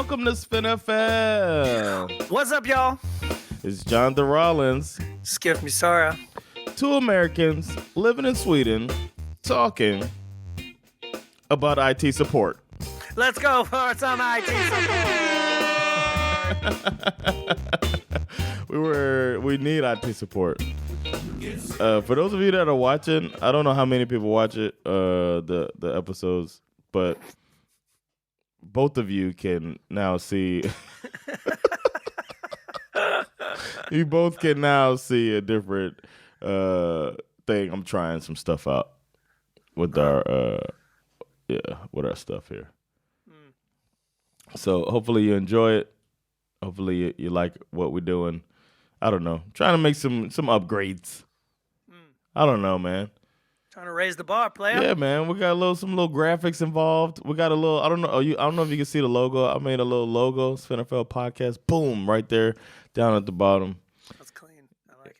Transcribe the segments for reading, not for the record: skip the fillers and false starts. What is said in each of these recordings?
welcome to SveNFL. What's up, y'all? It's Jon Rollins. Schif Misara. Two Americans living in Sweden talking about IT support. Let's go for some IT support. We need IT support. For those of you that are watching, I don't know how many people watch it, the episodes, but both of you can now see. You both can now see a different thing. I'm trying some stuff out with our with our stuff here. So hopefully you enjoy it. Hopefully you like what we're doing. I don't know. Trying to make some upgrades. I don't know, man. Trying to raise the bar, player. Yeah, man. We got some little graphics involved. We got a little. I don't know. I don't know if you can see the logo. I made a little logo. SveNFL podcast. Boom, right there, down at the bottom. That's clean. I like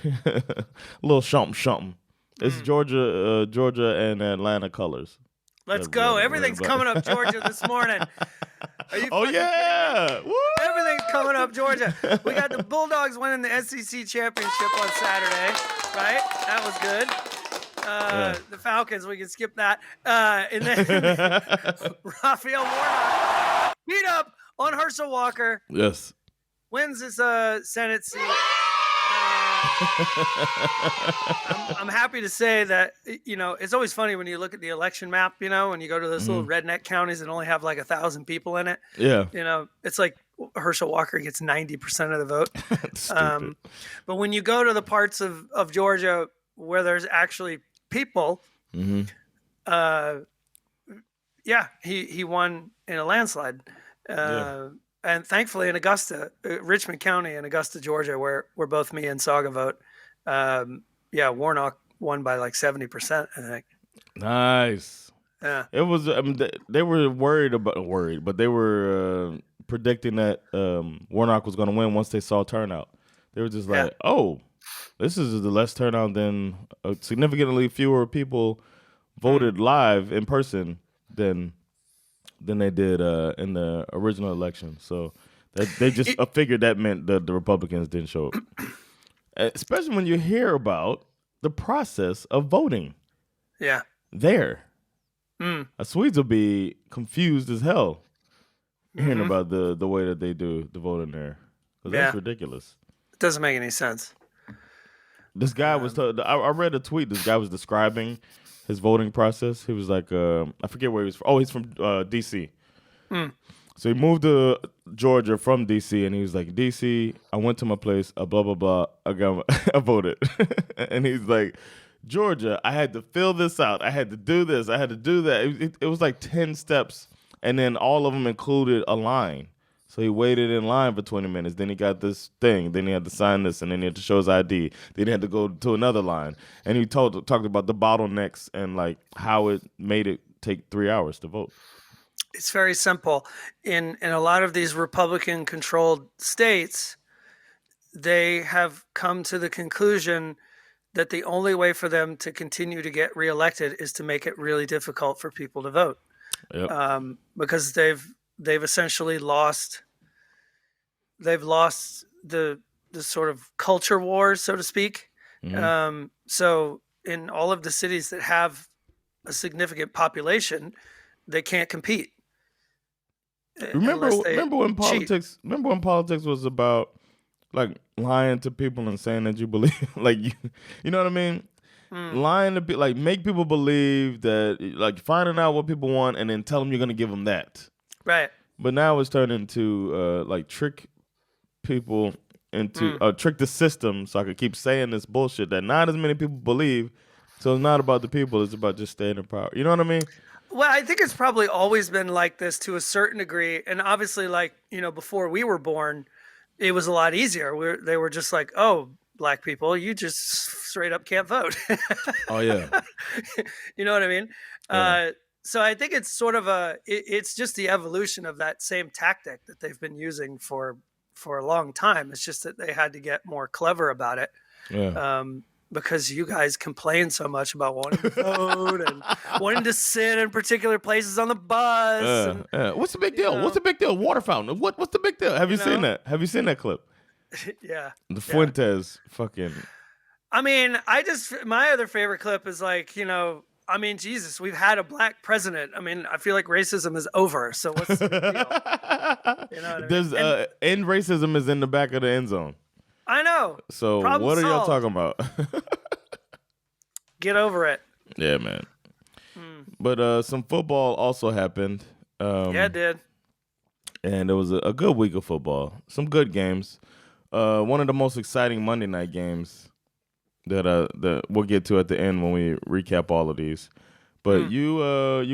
it. A little something. It's Georgia and Atlanta colors. Let's go. Everything's coming up Georgia this morning. Oh, yeah. Woo! Everything's coming up Georgia. We got the Bulldogs winning the SEC championship on Saturday, right? That was good. The Falcons, we can skip that. And then Raphael Warnock beat up on Herschel Walker. Yes. Wins his Senate seat. I'm happy to say that, it's always funny when you look at the election map, when you go to those little redneck counties that only have like 1,000 people in it. Yeah. It's like Herschel Walker gets 90% of the vote. But when you go to the parts of Georgia where there's actually people, he won in a landslide. And thankfully in Augusta, Richmond County and Augusta, Georgia, where both me and Saga vote, Warnock won by like 70%, I think. Nice. Yeah. It was. They were worried, but they were predicting that Warnock was going to win once they saw turnout. They were just like, "Oh, this is the less turnout than significantly fewer people voted live in person than they did in the original election." So they just figured that meant that the Republicans didn't show up. Especially when you hear about the process of voting. Yeah. There. Swedes will be confused as hell hearing about the way that they do the voting there. That's ridiculous. It doesn't make any sense. This guy was I read a tweet. This guy was describing his voting process. He was like, I forget where he was from. Oh, he's from D.C. So he moved to Georgia from D.C. and he was like, D.C., I went to my place, blah, blah, blah. I voted. And he's like, Georgia, I had to fill this out. I had to do this. I had to do that. It was like 10 steps, and then all of them included a line. So he waited in line for 20 minutes. Then he got this thing. Then he had to sign this, and then he had to show his ID. Then he had to go to another line. And he talked about the bottlenecks and like how it made it take 3 hours to vote. It's very simple. In a lot of these Republican-controlled states, they have come to the conclusion that the only way for them to continue to get reelected is to make it really difficult for people to vote. Yep. Because they've essentially lost the sort of culture wars, so to speak. So in all of the cities that have a significant population, they can't compete. Remember when politics was about like lying to people and saying that you believe, like you know what I mean? Lying to like make people believe that, like finding out what people want and then tell them you're going to give them that. Right. But now it's turned into like trick people into trick the system so I could keep saying this bullshit that not as many people believe. So it's not about the people, it's about just staying in power. You know what I mean? Well, I think it's probably always been like this to a certain degree. And obviously, like, before we were born, it was a lot easier. They were just like, oh, black people, you just straight up can't vote. Oh, yeah. You know what I mean? Yeah. So I think it's sort of it's just the evolution of that same tactic that they've been using for a long time. It's just that they had to get more clever about it. Yeah. because you guys complain so much about wanting to vote and wanting to sit in particular places on the bus. What's the big deal? What's the big deal? Water fountain. What's the big deal? Have you seen that? Have you seen that clip? Yeah. The Fuentes fucking. I mean, my other favorite clip is like, I mean, Jesus, we've had a black president. I mean, I feel like racism is over. So what's the big deal? You know what I mean? End racism is in the back of the end zone. I know. So Problem what are y'all solved. talking about? Get over it. Yeah, man. But some football also happened. Yeah, it did. And it was a good week of football. Some good games. One of the most exciting Monday night games that we'll get to at the end when we recap all of these. But you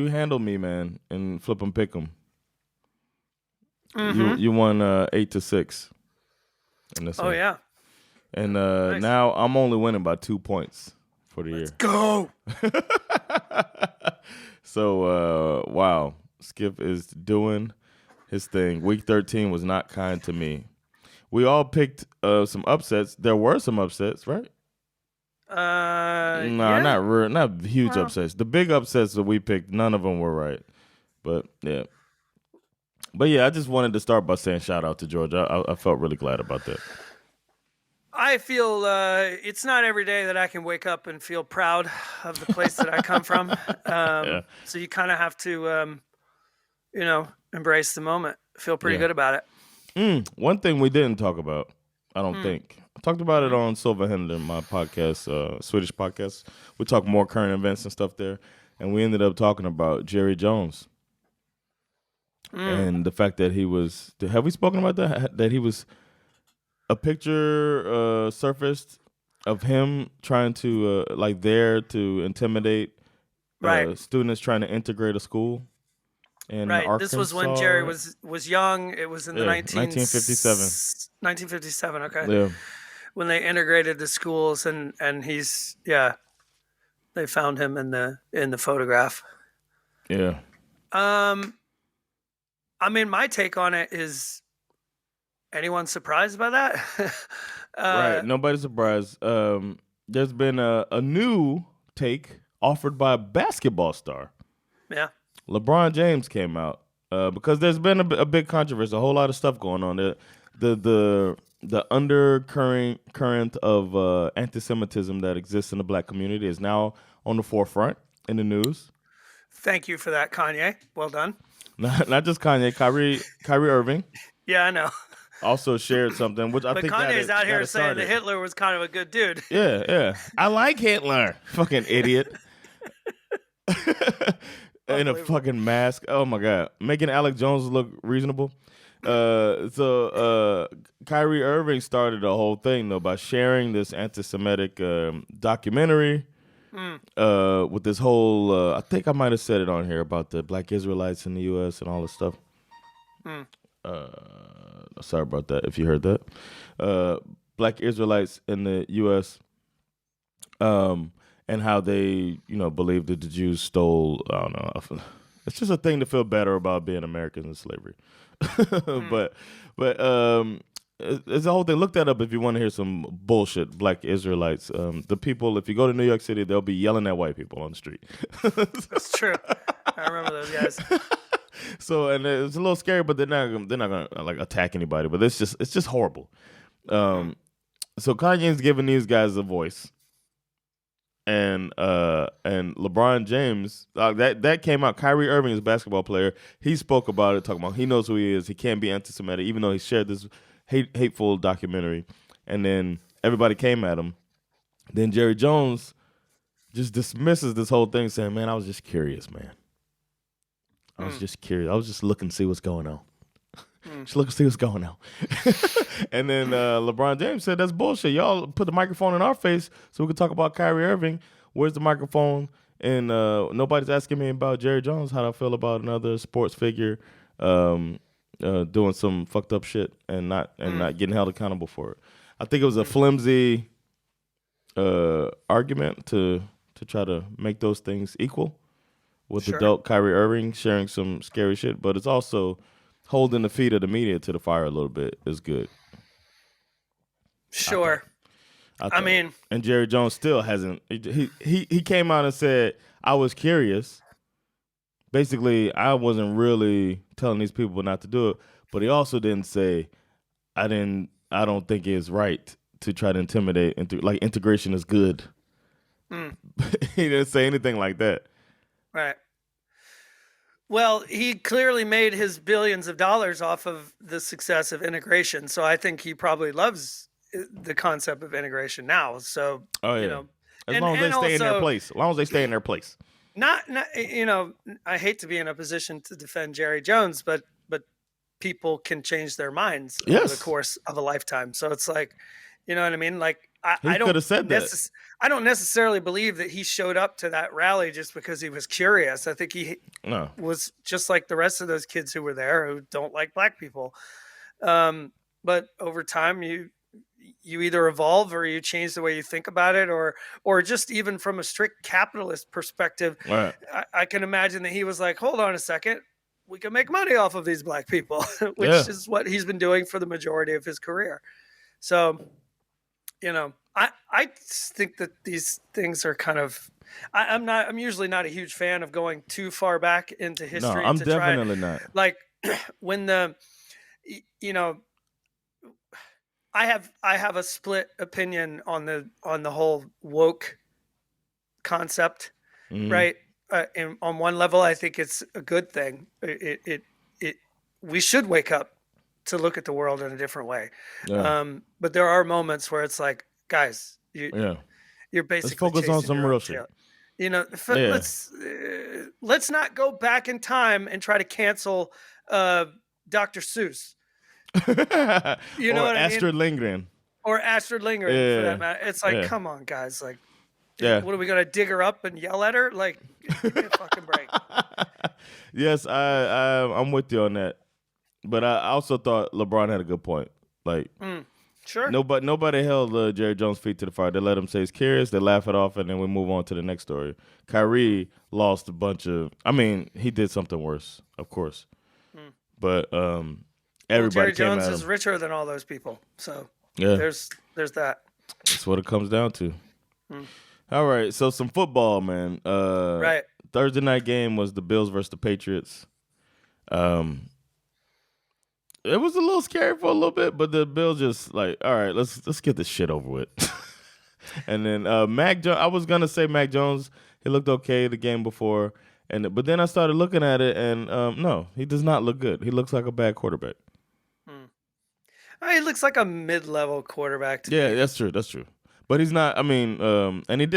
handled me, man, in flip 'em pick 'em. You won 8-6 in this one. Yeah. And Nice. now I'm only winning by 2 points for the year. Go. So wow, Skip is doing his thing. Week 13 was not kind to me. We all picked some upsets. There were some upsets, right? Yeah. Not huge upsets. The big upsets that we picked, none of them were right. But yeah, I just wanted to start by saying shout out to Georgia. I felt really glad about that. I feel it's not every day that I can wake up and feel proud of the place that I come from. So you kind of have to, embrace the moment. Feel pretty good about it. One thing we didn't talk about, I don't think. I talked about it on SveNFL, my podcast, Swedish podcast. We talk more current events and stuff there. And we ended up talking about Jerry Jones. And the fact that he was, have we spoken about that? That he was, a picture surfaced of him trying to, there to intimidate students trying to integrate a school. In Arkansas. This was when Jerry was young. It was in the 1957. 1957, okay. Yeah. When they integrated the schools and he's they found him in the photograph. Yeah. I mean, my take on it is, anyone surprised by that? Right. Nobody's surprised. There's been a new take offered by a basketball star. Yeah. LeBron James came out because there's been a big controversy, a whole lot of stuff going on. The undercurrent of anti-Semitism that exists in the black community is now on the forefront in the news. Thank you for that, Kanye. Well done. Not just Kanye, Kyrie Irving. Yeah, I know. Also shared something, which I think Kanye's out here saying started. that Hitler was kind of a good dude. Yeah. I like Hitler. Fucking idiot. In a fucking mask. Oh my God. Making Alec Jones look reasonable. So Kyrie Irving started the whole thing though by sharing this anti-Semitic documentary with this whole I think I might have said it on here about the black Israelites in the US and all this stuff. Sorry about that if you heard that. Black Israelites in the US and how they, believe that the Jews stole, I don't know. It's just a thing to feel better about being Americans in slavery. But it's a whole thing. Look that up if you want to hear some bullshit. Black Israelites. The people, if you go to New York City, they'll be yelling at white people on the street. That's true. I remember those guys. So, and it's a little scary, but they're not gonna like attack anybody. But it's just horrible. So Kanye's giving these guys a voice. And LeBron James, that came out. Kyrie Irving is a basketball player. He spoke about it, talking about he knows who he is. He can't be anti-Semitic, even though he shared this hateful documentary. And then everybody came at him. Then Jerry Jones just dismisses this whole thing, saying, "Man, I was just curious, man. I was just curious. I was just looking to see what's going on. Just look and see what's going on." And then LeBron James said, "That's bullshit. Y'all put the microphone in our face so we can talk about Kyrie Irving. Where's the microphone? And nobody's asking me about Jerry Jones, how I feel about another sports figure doing some fucked up shit and not getting held accountable for it." I think it was a flimsy argument to try to make those things equal with adult Kyrie Irving sharing some scary shit, but it's also holding the feet of the media to the fire a little bit is good. Sure. I mean, and Jerry Jones still hasn't. He came out and said, "I was curious." Basically, I wasn't really telling these people not to do it, but he also didn't say, "I didn't. I don't think it's right to try to intimidate. Like integration is good." He didn't say anything like that. Right. Well, he clearly made his billions of dollars off of the success of integration. So I think he probably loves the concept of integration now. So, as long as they stay in their place. As long as they stay in their place. Not, I hate to be in a position to defend Jerry Jones, but people can change their minds over the course of a lifetime. So it's like, you know what I mean? Like, I don't could have said that. I don't necessarily believe that he showed up to that rally just because he was curious. I think he was just like the rest of those kids who were there who don't like black people. But over time, you either evolve or you change the way you think about it, or just even from a strict capitalist perspective, I can imagine that he was like, hold on a second, we can make money off of these black people, which is what he's been doing for the majority of his career. So, I think that these things are kind of, I'm usually not a huge fan of going too far back into history. No, I'm definitely not. Like when I have a split opinion on the whole woke concept, right? And on one level, I think it's a good thing. We should wake up to look at the world in a different way. But there are moments where it's like, guys, you're basically let's focus on some real shit. Let's not go back in time and try to cancel Dr. Seuss. You know what Astrid Lindgren. Or Astrid Lindgren, for that matter. It's like, come on, guys. Like, what are we going to dig her up and yell at her? Like, give me a fucking break. Yes, I'm with you on that. But I also thought LeBron had a good point. Like, sure. Nobody held Jerry Jones' feet to the fire. They let him say he's curious. They laugh it off, and then we move on to the next story. Kyrie lost a bunch of. I mean, he did something worse, of course. But everybody Jerry Jones came at is him. richer than all those people. So there's that. That's what it comes down to. All right, so some football, man. Right. Thursday night game was the Bills versus the Patriots. It was a little scary for a little bit, but the Bills just like, all right, let's get this shit over with. And then Mac Jones, I was gonna say Mac Jones, he looked okay the game before, but then I started looking at it, and no, he does not look good. He looks like a bad quarterback. He looks like a mid-level quarterback to me. That's true. But he's not. I mean, and he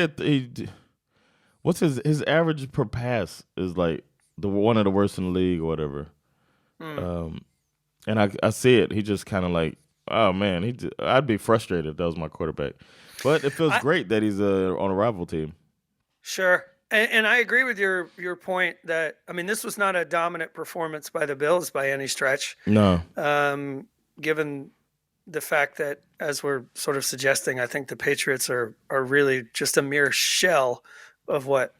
what's his average per pass is like one of the worst in the league or whatever. And I see it. He just kind of like, oh man, I'd be frustrated if that was my quarterback. But it feels great that he's on a rival team. Sure, and I agree with your point that, I mean, this was not a dominant performance by the Bills by any stretch. No. Given the fact that, as we're sort of suggesting, I think the Patriots are really just a mere shell of what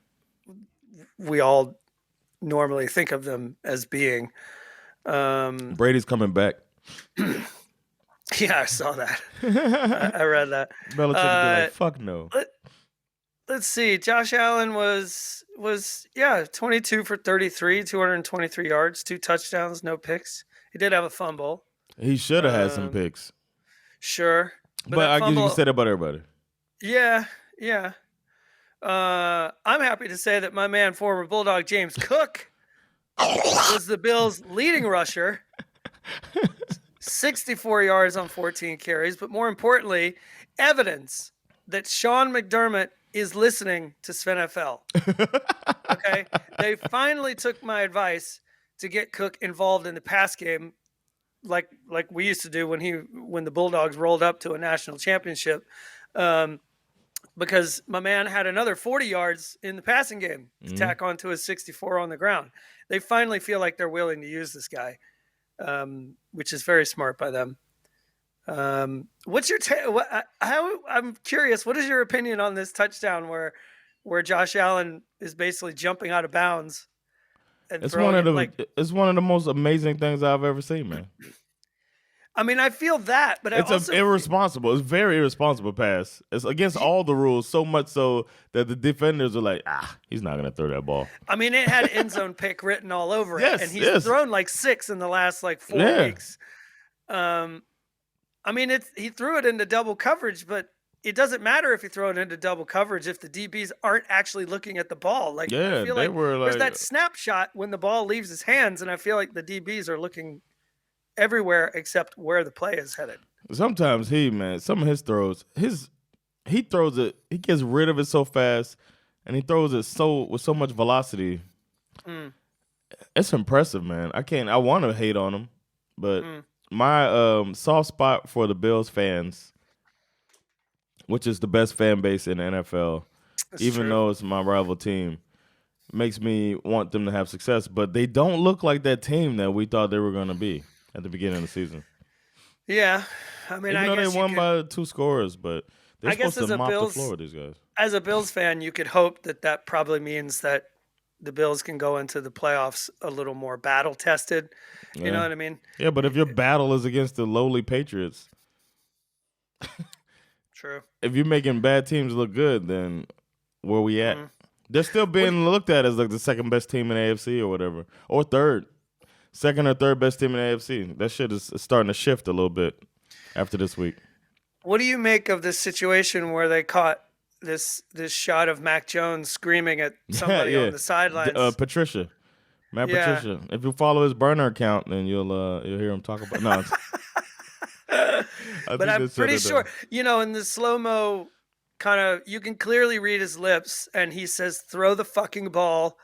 we all normally think of them as being. Brady's coming back. Yeah, I saw that. I read that. Belichick would be like, fuck no. Let's see. Josh Allen was 22 for 33, 223 yards, 2 touchdowns, no picks. He did have a fumble. He should have had some picks. Sure. But I guess you can say that about everybody. Yeah. I'm happy to say that my man, former Bulldog James Cook, was the Bills' leading rusher. 64 yards on 14 carries. But more importantly, evidence that Sean McDermott is listening to SveNFL. Okay? They finally took my advice to get Cook involved in the pass game like we used to do when the Bulldogs rolled up to a national championship, because my man had another 40 yards in the passing game to tack onto his 64 on the ground. They finally feel like they're willing to use this guy, which is very smart by them. What's your I'm curious, what is your opinion on this touchdown where Josh Allen is basically jumping out of bounds? It's one of the most amazing things I've ever seen, man. I mean, I feel that, but It's irresponsible. It's very irresponsible pass. It's against all the rules, so much so that the defenders are like, he's not gonna throw that ball. I mean, it had end zone pick written all over it, Yes, and he's thrown like 6 in the last like 4 weeks. I mean, he threw it into double coverage, but it doesn't matter if you throw it into double coverage if the DBs aren't actually looking at the ball. Like, I feel like there's that snapshot when the ball leaves his hands, and I feel like the DBs are looking everywhere except where the play is headed. Sometimes some of his throws, he throws it, he gets rid of it so fast, and he throws it with so much velocity. It's impressive, man. I want to hate on him, but my soft spot for the Bills fans, which is the best fan base in the NFL, even though it's my rival team, makes me want them to have success. But they don't look like that team that we thought they were going to be at the beginning of the season. Yeah. I mean, even though they won by 2 scores, but they're supposed to mop the floor with these guys. As a Bills fan, you could hope that probably means that the Bills can go into the playoffs a little more battle-tested. You know what I mean? Yeah, but if your battle is against the lowly Patriots... True. If you're making bad teams look good, then where we at? They're still being looked at as like the second best team in the AFC or whatever, or second or third best team in the AFC. That shit is starting to shift a little bit after this week. What do you make of this situation where they caught this shot of Mac Jones screaming at somebody on the sidelines? Patricia. If you follow his burner account, then you'll hear him talk about. No. But I'm pretty sure, in the slow-mo kind of, you can clearly read his lips, and he says, "Throw the fucking ball.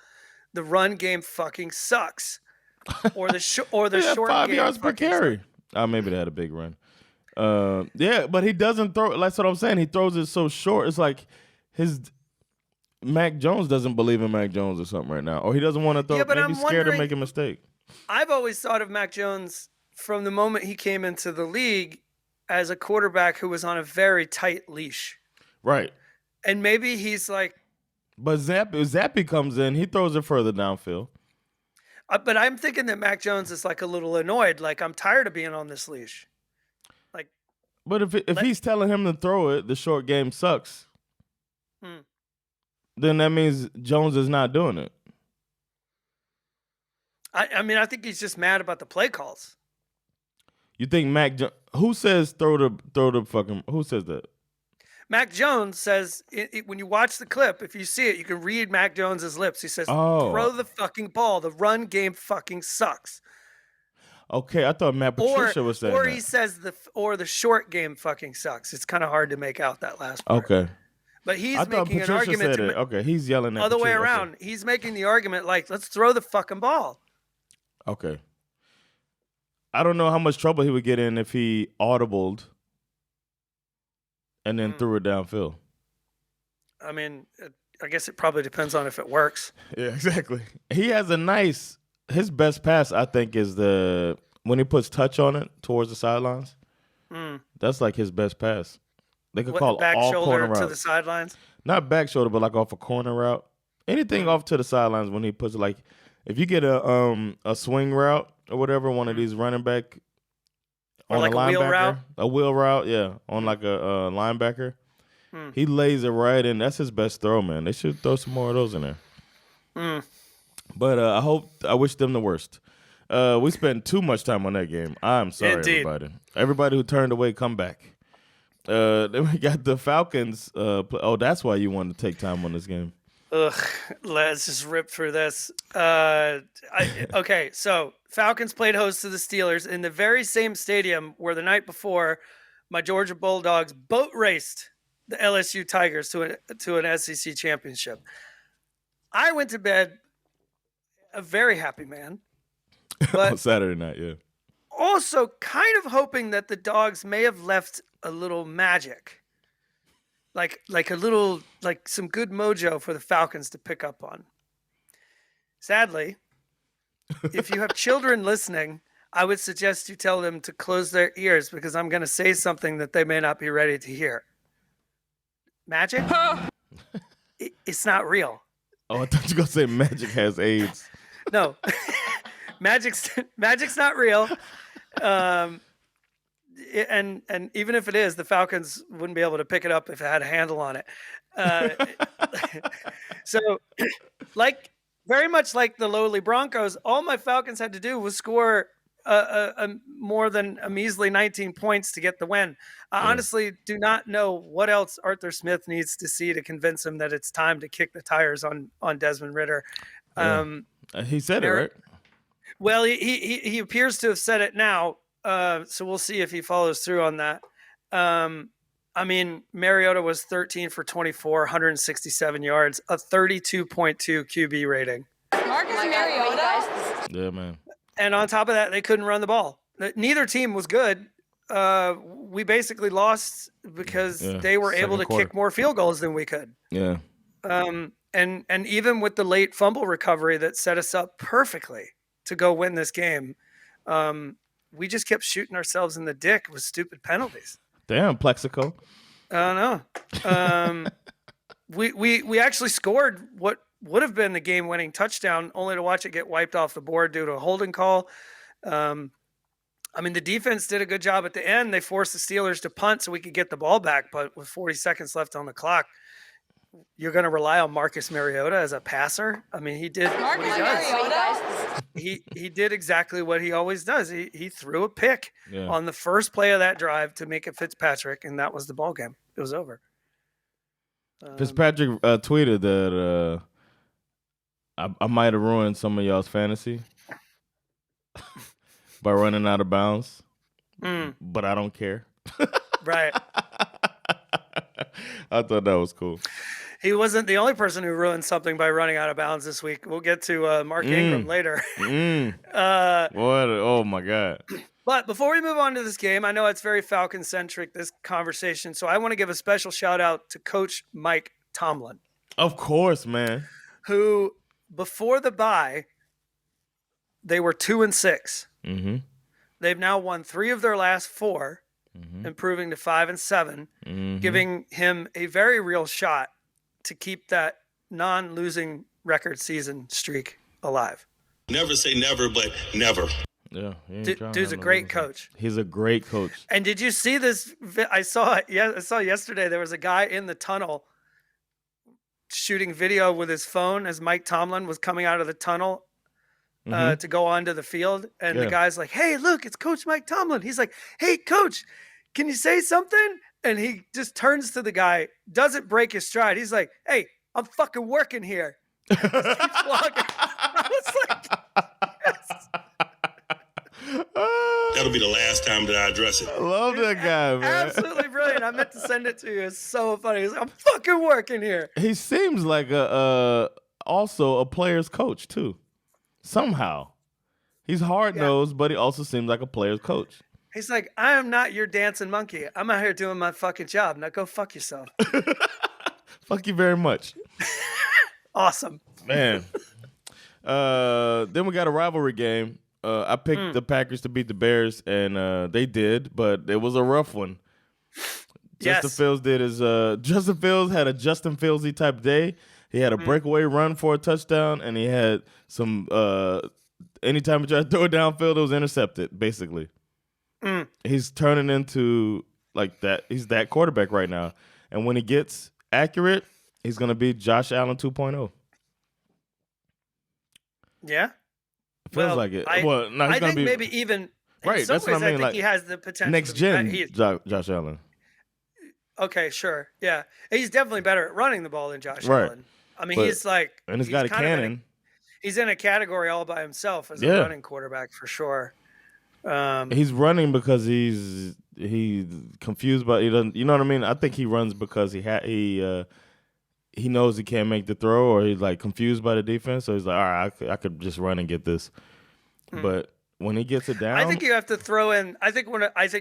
The run game fucking sucks." Or the short 5 game yards per carry. Maybe they had a big run. But he doesn't throw. That's what I'm saying. He throws it so short. It's like Mac Jones doesn't believe in Mac Jones or something right now, or he doesn't want to throw. Yeah, but maybe he's scared to make a mistake. I've always thought of Mac Jones from the moment he came into the league as a quarterback who was on a very tight leash. Right. And maybe he's like... But Zappy comes in, he throws it further downfield. But I'm thinking that Mac Jones is like a little annoyed, like, I'm tired of being on this leash. Like, but if he's telling him to throw it, the short game sucks. Then that means Jones is not doing it. I mean, I think he's just mad about the play calls. You think who says throw the fucking, who says that? Mac Jones says, when you watch the clip, if you see it, you can read Mac Jones's lips. He says, throw the fucking ball. The run game fucking sucks. Okay, I thought Matt Patricia was saying or that. He says the short game fucking sucks. It's kind of hard to make out that last part. Okay. But he's I thought making Patricia an argument. Said it. Okay, he's yelling at other Patricia. way around. Okay. He's making the argument like, let's throw the fucking ball. Okay. I don't know how much trouble he would get in if he audibled and then threw it downfield. I mean, I guess it probably depends on if it works. Yeah, exactly. He has his best pass, I think, is when he puts touch on it towards the sidelines. That's like his best pass. They could call back all shoulder corner routes. to the sidelines? Not back shoulder, but like off a corner route. Anything off to the sidelines when he puts it, like, if you get a swing route or whatever, one of these running back or on like a linebacker, wheel route? A wheel route, yeah, on like a linebacker. He lays it right in. That's his best throw, man. They should throw some more of those in there. But I wish them the worst. We spent too much time on that game. I'm sorry, everybody. Everybody who turned away, come back. Then we got the Falcons. That's why you wanted to take time on this game. Ugh, let's just rip through this. Okay, so Falcons played host to the Steelers in the very same stadium where the night before my Georgia Bulldogs boat raced the LSU Tigers to an SEC championship. I went to bed a very happy man. But on Saturday night, yeah. Also kind of hoping that the Dogs may have left a little magic. Like a little, like some good mojo for the Falcons to pick up on. Sadly, if you have children listening, I would suggest you tell them to close their ears because I'm going to say something that they may not be ready to hear. Magic? It's not real. Oh, I thought you were going to say magic has AIDS. No. Magic's not real. and even if it is, the Falcons wouldn't be able to pick it up if it had a handle on it. So, very much like the lowly Broncos, all my Falcons had to do was score more than a measly 19 points to get the win. I honestly do not know what else Arthur Smith needs to see to convince him that it's time to kick the tires on Desmond Ridder. He said it, right? Well, he appears to have said it now, so we'll see if he follows through on that. Mariota was 13 for 24, 167 yards, a 32.2 QB rating. Marcus Mariota? Yeah, man. And on top of that, they couldn't run the ball. Neither team was good. We basically lost because they were able to kick more field goals than we could. Yeah. And even with the late fumble recovery that set us up perfectly to go win this game, we just kept shooting ourselves in the dick with stupid penalties. Damn, Plexico. I don't know. We actually scored what would have been the game-winning touchdown, only to watch it get wiped off the board due to a holding call. The defense did a good job at the end. They forced the Steelers to punt so we could get the ball back, but with 40 seconds left on the clock, you're going to rely on Marcus Mariota as a passer? He did what he does. He did exactly what he always does. He threw a pick on the first play of that drive to make it Fitzpatrick, and that was the ball game. It was over. Fitzpatrick tweeted that I might have ruined some of y'all's fantasy by running out of bounds, but I don't care. Right. I thought that was cool. He wasn't the only person who ruined something by running out of bounds this week. We'll get to Mark Ingram later. Oh, my God. But before we move on to this game, I know it's very Falcon-centric, this conversation, so I want to give a special shout-out to Coach Mike Tomlin. Of course, man. Who, before the bye, they were 2-6. Mm-hmm. They've now won 3 of their last 4, improving to 5-7, giving him a very real shot to keep that non-losing record season streak alive. Never say never, but never. Yeah, dude's a great coach. He's a great coach. And did you see this? I saw it. Yeah, I saw yesterday. There was a guy in the tunnel shooting video with his phone as Mike Tomlin was coming out of the tunnel to go onto the field. And the guy's like, "Hey, look, it's Coach Mike Tomlin." He's like, "Hey, Coach, can you say something?" And he just turns to the guy, doesn't break his stride. He's like, "Hey, I'm fucking working here." Just keeps walking. I was like, yes. That'll be the last time that I address it. I love that guy, man. Absolutely brilliant. I meant to send it to you. It's so funny. He's like, "I'm fucking working here." He seems like also a player's coach too. Somehow, he's hard-nosed, but he also seems like a player's coach. He's like, "I am not your dancing monkey. I'm out here doing my fucking job. Now go fuck yourself." Fuck you very much. Awesome, man. Then we got a rivalry game. I picked the Packers to beat the Bears, and they did, but it was a rough one. Justin Fields had a Justin Fields-y type day. He had a breakaway run for a touchdown, and he had some anytime he tried to throw it downfield, it was intercepted, basically. He's turning into like that. He's that quarterback right now. And when he gets accurate, he's going to be Josh Allen 2.0. Yeah. Feels like it. I think maybe even right. That's what I mean. I think he has the potential. Next gen Josh Allen. Okay, sure. Yeah. He's definitely better at running the ball than Josh Allen. He's like, and he's got a cannon. He's in a category all by himself as a running quarterback for sure. He's running because he's confused, but he doesn't. You know what I mean? I think he runs because he knows he can't make the throw, or he's like confused by the defense. So he's like, all right, I could just run and get this. But when he gets it down, I think you have to throw in. I think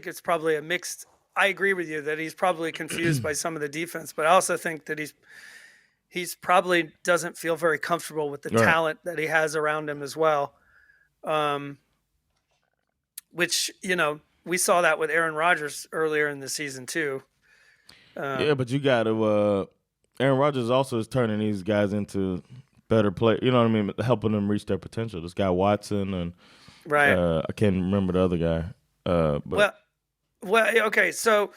it's probably a mixed. I agree with you that he's probably confused by some of the defense, but I also think that he's probably doesn't feel very comfortable with the talent that he has around him as well. Which, we saw that with Aaron Rodgers earlier in the season too. But you got to. Aaron Rodgers also is turning these guys into better players. You know what I mean? Helping them reach their potential. This guy Watson and I can't remember the other guy. Well, okay, so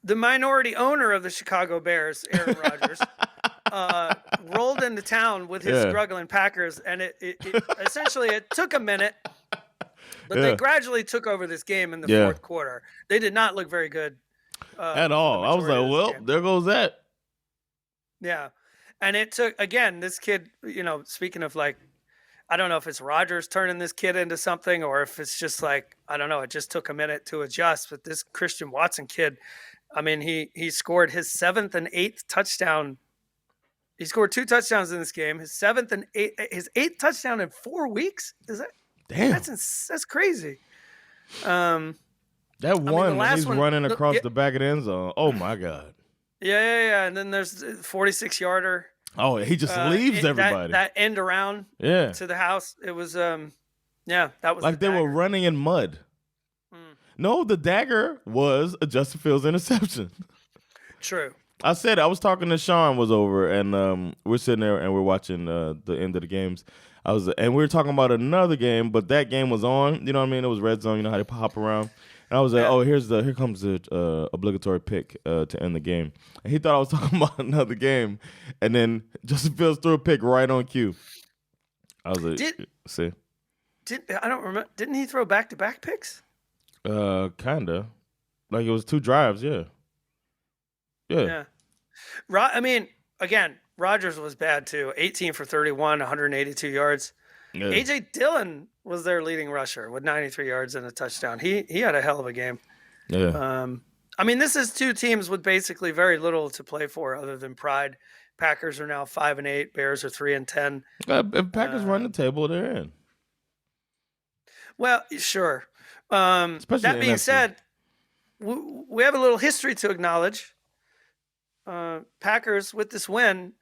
the minority owner of the Chicago Bears, Aaron Rodgers, rolled into town with his struggling Packers, and it essentially it took a minute, but they gradually took over this game in the fourth quarter. They did not look very good at all. I was like, well, there goes that. Yeah, and it took again. This kid, speaking of like, I don't know if it's Rodgers turning this kid into something, or if it's just like, I don't know. It just took a minute to adjust. But this Christian Watson kid, I mean, he scored his 7th and 8th touchdown. He scored 2 touchdowns in this game. His 7th and 8th touchdown in 4 weeks. Is that? Damn. That's crazy. That one when he's running across the back of the end zone. Oh my God. Yeah. And then there's 46-yarder. Oh, he just leaves everybody. That end around to the house. It was that was like they were running in mud. No, the dagger was a Justin Fields interception. True. I was talking to Sean was over, and we're sitting there and we're watching the end of the games. And we were talking about another game, but that game was on. You know what I mean? It was red zone. You know how they hop around. And I was like, oh, here comes the obligatory pick to end the game. And he thought I was talking about another game, and then Justin Fields threw a pick right on cue. I was like, see. I don't remember. Didn't he throw back-to-back picks? Kinda. Like it was 2 drives, yeah. I mean, again, Rodgers was bad too. 18 for 31, 182 yards. Yeah. A.J. Dillon was their leading rusher with 93 yards and a touchdown. He had a hell of a game. Yeah. I mean, this is 2 teams with basically very little to play for other than pride. Packers are now 5-8. Bears are 3-10. If Packers run the table, they're in. Well, sure. That being said, we have a little history to acknowledge. Packers, with this win,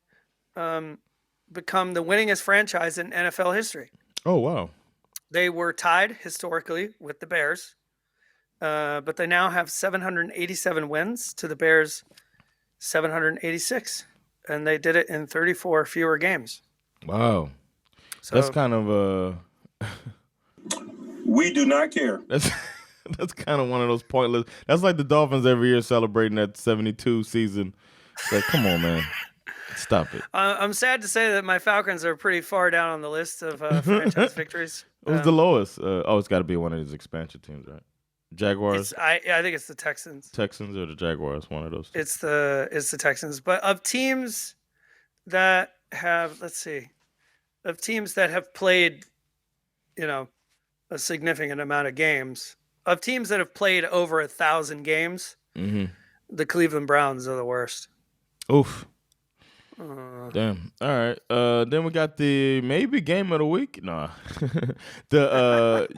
become the winningest franchise in NFL history. Oh, wow. They were tied historically with the Bears, but they now have 787 wins to the Bears' 786, and they did it in 34 fewer games. Wow. So, that's kind of we do not care. That's kind of one of those pointless. That's like the Dolphins every year celebrating that 72 season. It's like, come on, man. Stop it. I'm sad to say that my Falcons are pretty far down on the list of franchise victories. It was the lowest. It's got to be one of these expansion teams, right? Jaguars. I think it's the Texans. Texans or the Jaguars, one of those. It's the Texans. But of teams that have, of teams that have played, a significant amount of games, of teams that have played over 1,000 games, the Cleveland Browns are the worst. Oof. Damn. All right. Then we got the maybe game of the week. Nah. The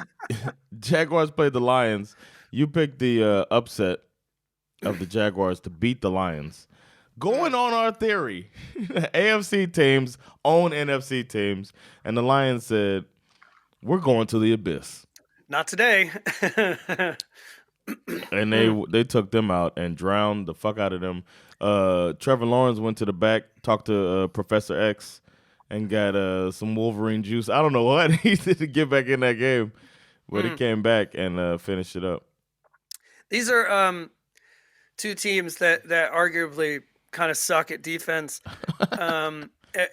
Jaguars played the Lions. You picked the upset of the Jaguars to beat the Lions. Going on our theory, AFC teams own NFC teams, and the Lions said, we're going to the abyss. Not today. And they took them out and drowned the fuck out of them. Trevor Lawrence went to the back, talked to Professor X, and got some Wolverine juice. I don't know what he did to get back in that game, but he came back and finished it up. These are 2 teams that arguably kind of suck at defense.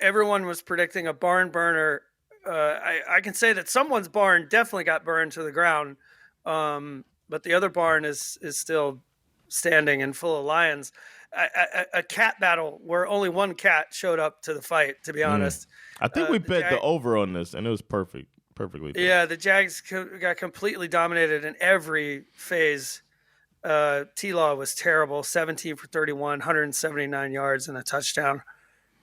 Everyone was predicting a barn burner. I can say that someone's barn definitely got burned to the ground, but the other barn is still standing and full of lions. A cat battle where only one cat showed up to the fight, to be honest. I think we bet the over on this, and it was perfectly done. Yeah, the Jags got completely dominated in every phase. T-Law was terrible, 17 for 31, 179 yards and a touchdown.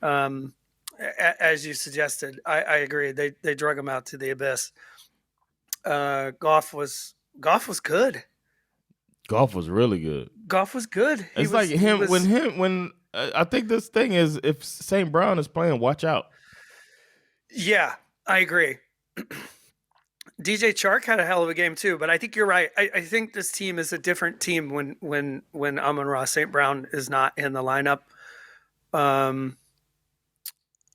As you suggested, I agree. They drug him out to the abyss. Goff was good. Goff was really good. Goff was good. I think this thing is, if St. Brown is playing, watch out. Yeah, I agree. DJ Chark had a hell of a game too, but I think you're right. I think this team is a different team when Amon-Ra St. Brown is not in the lineup.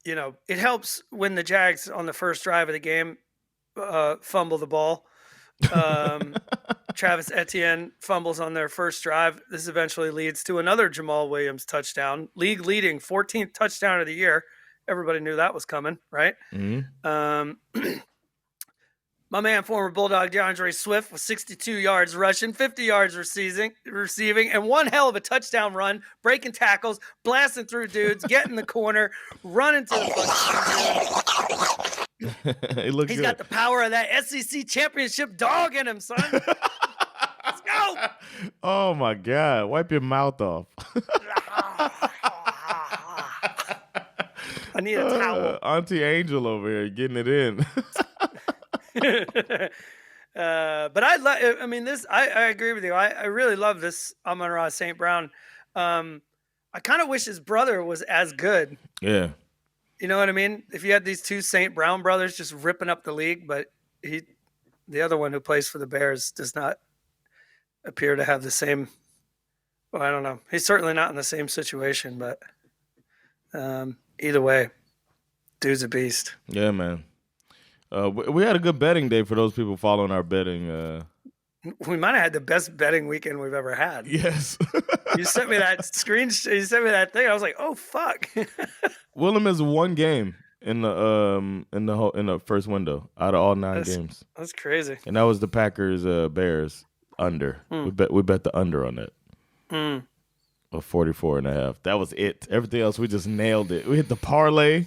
It helps when the Jags on the first drive of the game fumble the ball. Travis Etienne fumbles on their first drive. This eventually leads to another Jamal Williams touchdown, league leading 14th touchdown of the year. Everybody knew that was coming, right? My man, former Bulldog DeAndre Swift, with 62 yards rushing, 50 yards receiving, and one hell of a touchdown run, breaking tackles, blasting through dudes, getting the corner, running to the fucking He's got the power of that SEC championship dog in him, son. Let's go. Oh, my God. Wipe your mouth off. I need a towel. Auntie Angel over here getting it in. But I agree with you. I really love this Amon-Ra St. Brown. I kind of wish his brother was as good. Yeah. You know what I mean? If you had these two St. Brown brothers just ripping up the league, but the other one who plays for the Bears does not appear to have the same. Well, I don't know. He's certainly not in the same situation, but either way, dude's a beast. Yeah, man. We had a good betting day for those people following our betting. We might have had the best betting weekend we've ever had. Yes. You sent me that screenshot. You sent me that thing. I was like, oh fuck. Willem is one game in the first window out of all 9 games. That's crazy. And that was the Packers Bears under. We bet the under on that. Of 44.5. That was it. Everything else we just nailed it. We hit the parlay.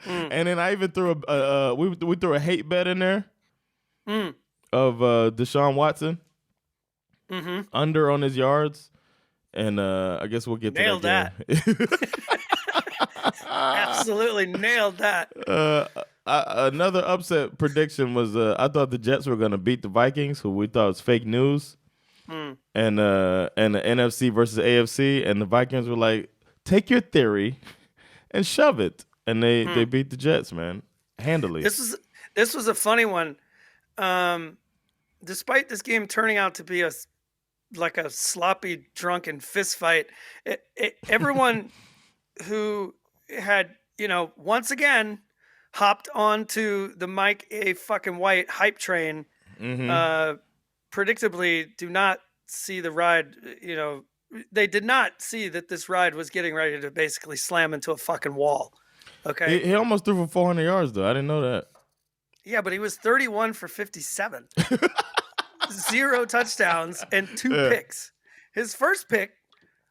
And then I even threw we threw a hate bet in there of Deshaun Watson under on his yards, and I guess we'll get to nailed that. Absolutely nailed that. Another upset prediction was I thought the Jets were going to beat the Vikings, who we thought was fake news, and the NFC versus AFC, and the Vikings were like, take your theory and shove it. And they beat the Jets, man, handily. This was a funny one. Despite this game turning out to be a sloppy, drunken fist fight, everyone who had, once again, hopped onto the Mike A. fucking White hype train, predictably do not see the ride, they did not see that this ride was getting ready to basically slam into a fucking wall. Okay. He almost threw for 400 yards, though. I didn't know that. Yeah, but he was 31 for 57. 0 touchdowns and 2 picks. His first pick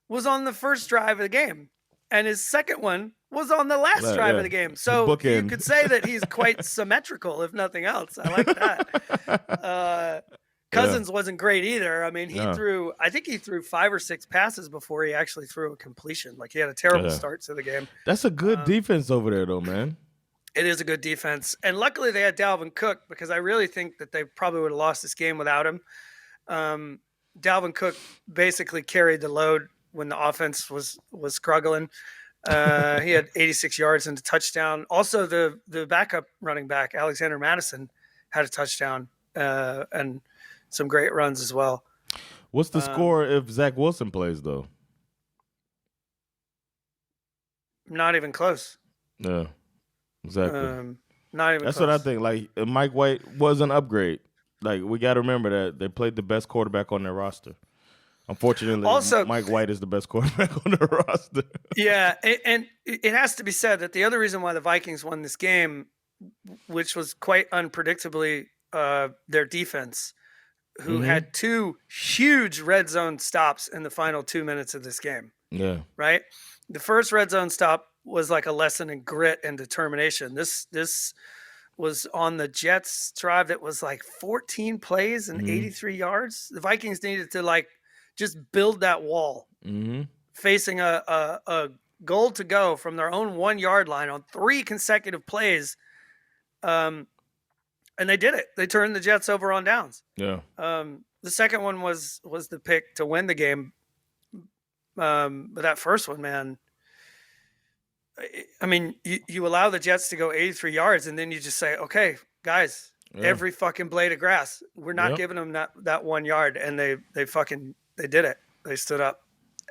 was on the first drive of the game, and his second one was on the last drive of the game. So you could say that he's quite symmetrical, if nothing else. I like that. Cousins wasn't great either. I mean, I think he threw 5 or 6 passes before he actually threw a completion. Like, he had a terrible start to the game. That's a good defense over there, though, man. It is a good defense. And luckily they had Dalvin Cook, because I really think that they probably would have lost this game without him. Dalvin Cook basically carried the load when the offense was struggling. He had 86 yards and a touchdown. Also, the backup running back, Alexander Madison, had a touchdown and some great runs as well. What's the score if Zach Wilson plays, though? Not even close. Yeah, exactly. Not even That's close. what I think. Like, Mike White was an upgrade. Like, we got to remember that they played the best quarterback on their roster. Unfortunately, also, Mike White is the best quarterback on their roster. Yeah, and it has to be said that the other reason why the Vikings won this game, which was quite unpredictably their defense, who had 2 huge red zone stops in the final 2 minutes of this game. Yeah. Right? The first red zone stop was like a lesson in grit and determination. This was on the Jets drive that was like 14 plays and 83 yards. The Vikings needed to just build that wall, facing a goal to go from their own 1 yard line on 3 consecutive plays. And they did it. They turned the Jets over on downs. Yeah. The second one was the pick to win the game. But that first one, man, I mean, you allow the Jets to go 83 yards, and then you just say, okay, guys, every fucking blade of grass, we're not giving them that 1 yard. And they did it. They stood up,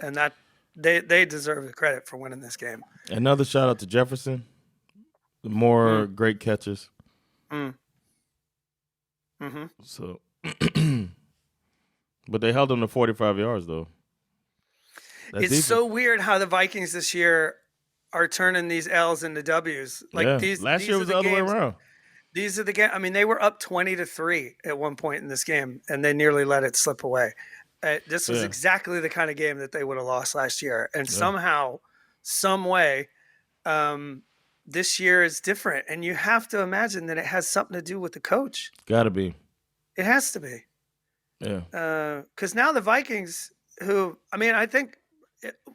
and that they deserve the credit for winning this game. Another shout out to Jefferson. More great catches. So But they held them to 45 yards, though. It's so weird how the Vikings this year are turning these L's into W's. Like last year was the other way around. These are the games. I mean, they were up 20-3 at one point in this game, and they nearly let it slip away. This was exactly the kind of game that they would have lost last year. And somehow, some way, this year is different. And you have to imagine that it has something to do with the coach. Got to be. It has to be. Yeah. Because now the Vikings, I think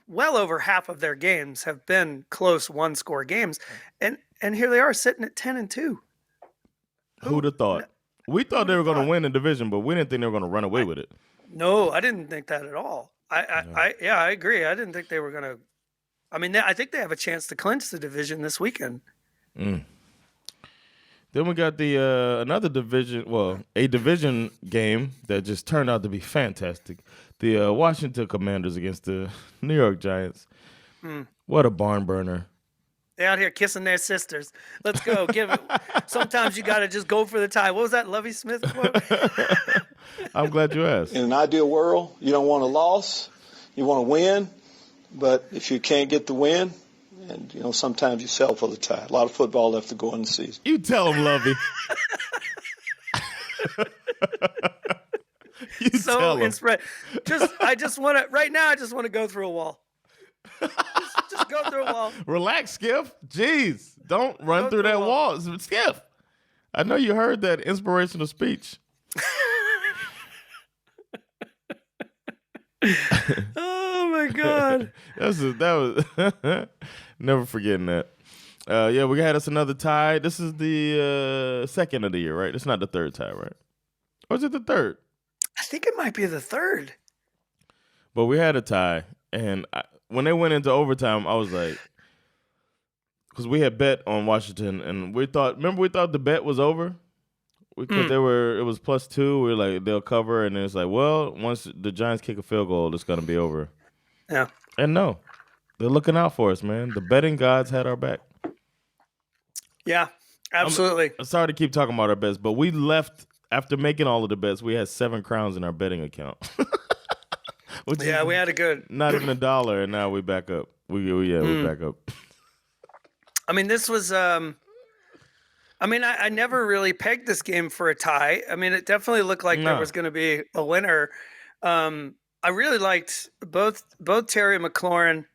well over half of their games have been close one-score games. And here they are sitting at 10-2. Who'd have thought? We thought they were going to win the division, but we didn't think they were going to run away with it. No, I didn't think that at all. I agree. I didn't think they were going to. I mean, I think they have a chance to clinch the division this weekend. Then we got another division, a division game that just turned out to be fantastic. The Washington Commanders against the New York Giants. What a barn burner. They're out here kissing their sisters. Let's go. Give it. Sometimes you got to just go for the tie. What was that Lovie Smith quote? I'm glad you asked. In an ideal world, you don't want a loss. You want to win. But if you can't get the win, and sometimes you settle for the tie. A lot of football left to go in the season. You tell him, Lovey. So inspired. I just want to go through a wall. Just go through a wall. Relax, Skip. Jeez, don't run through that wall. Skip, I know you heard that inspirational speech. Oh my God. That was never forgetting that. We had us another tie. This is the second of the year, right? It's not the third tie, right? Or is it the third? I think it might be the third. But we had a tie, and when they went into overtime, I was like, because we had bet on Washington, and we thought the bet was over because it was +2. We were like, they'll cover, and then it's like, well, once the Giants kick a field goal, it's gonna be over. Yeah. And no, they're looking out for us, man. The betting gods had our back. Yeah, absolutely. I'm sorry to keep talking about our bets, but we left after making all of the bets. We had 7 crowns in our betting account. We had a good. Not even $1, and now we back up. We're back up. I mean, this was. I never really pegged this game for a tie. I mean, it definitely looked like there was going to be a winner. I really liked both Terry McLaurin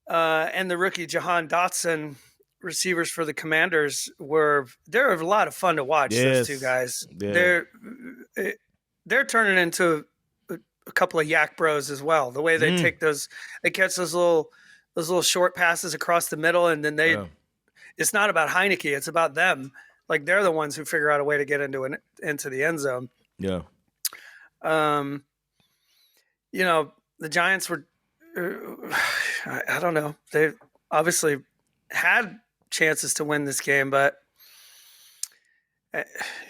and the rookie Jahan Dotson, receivers for the Commanders. They're a lot of fun to watch. Yes. Those two guys. Yeah. They're turning into a couple of yak bros as well. The way they take they catch those little short passes across the middle, and then it's not about Heineke, it's about them. Like they're the ones who figure out a way to get into the end zone. Yeah. The Giants were, I don't know. They obviously had chances to win this game, but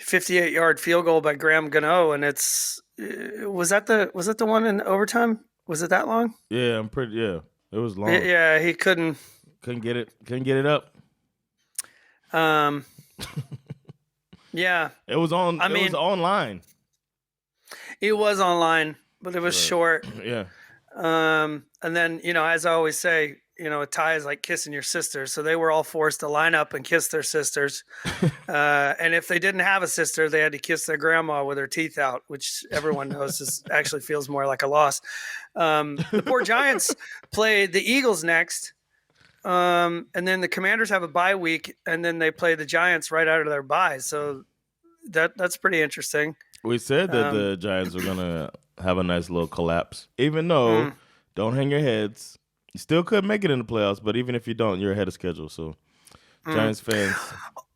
58-yard field goal by Graham Gano, and was that the one in overtime? Was it that long? Yeah, it was long. Yeah, he couldn't get it up. Yeah. It was on. It was online. It was online, but it was short. Yeah. And then as I always say, a tie is like kissing your sister. So they were all forced to line up and kiss their sisters. And if they didn't have a sister, they had to kiss their grandma with her teeth out, which everyone knows actually feels more like a loss. The poor Giants play the Eagles next. And then the Commanders have a bye week, and then they play the Giants right out of their bye. So that's pretty interesting. We said that the Giants were going to have a nice little collapse, even though don't hang your heads. You still could make it in the playoffs, but even if you don't, you're ahead of schedule. So Giants fans.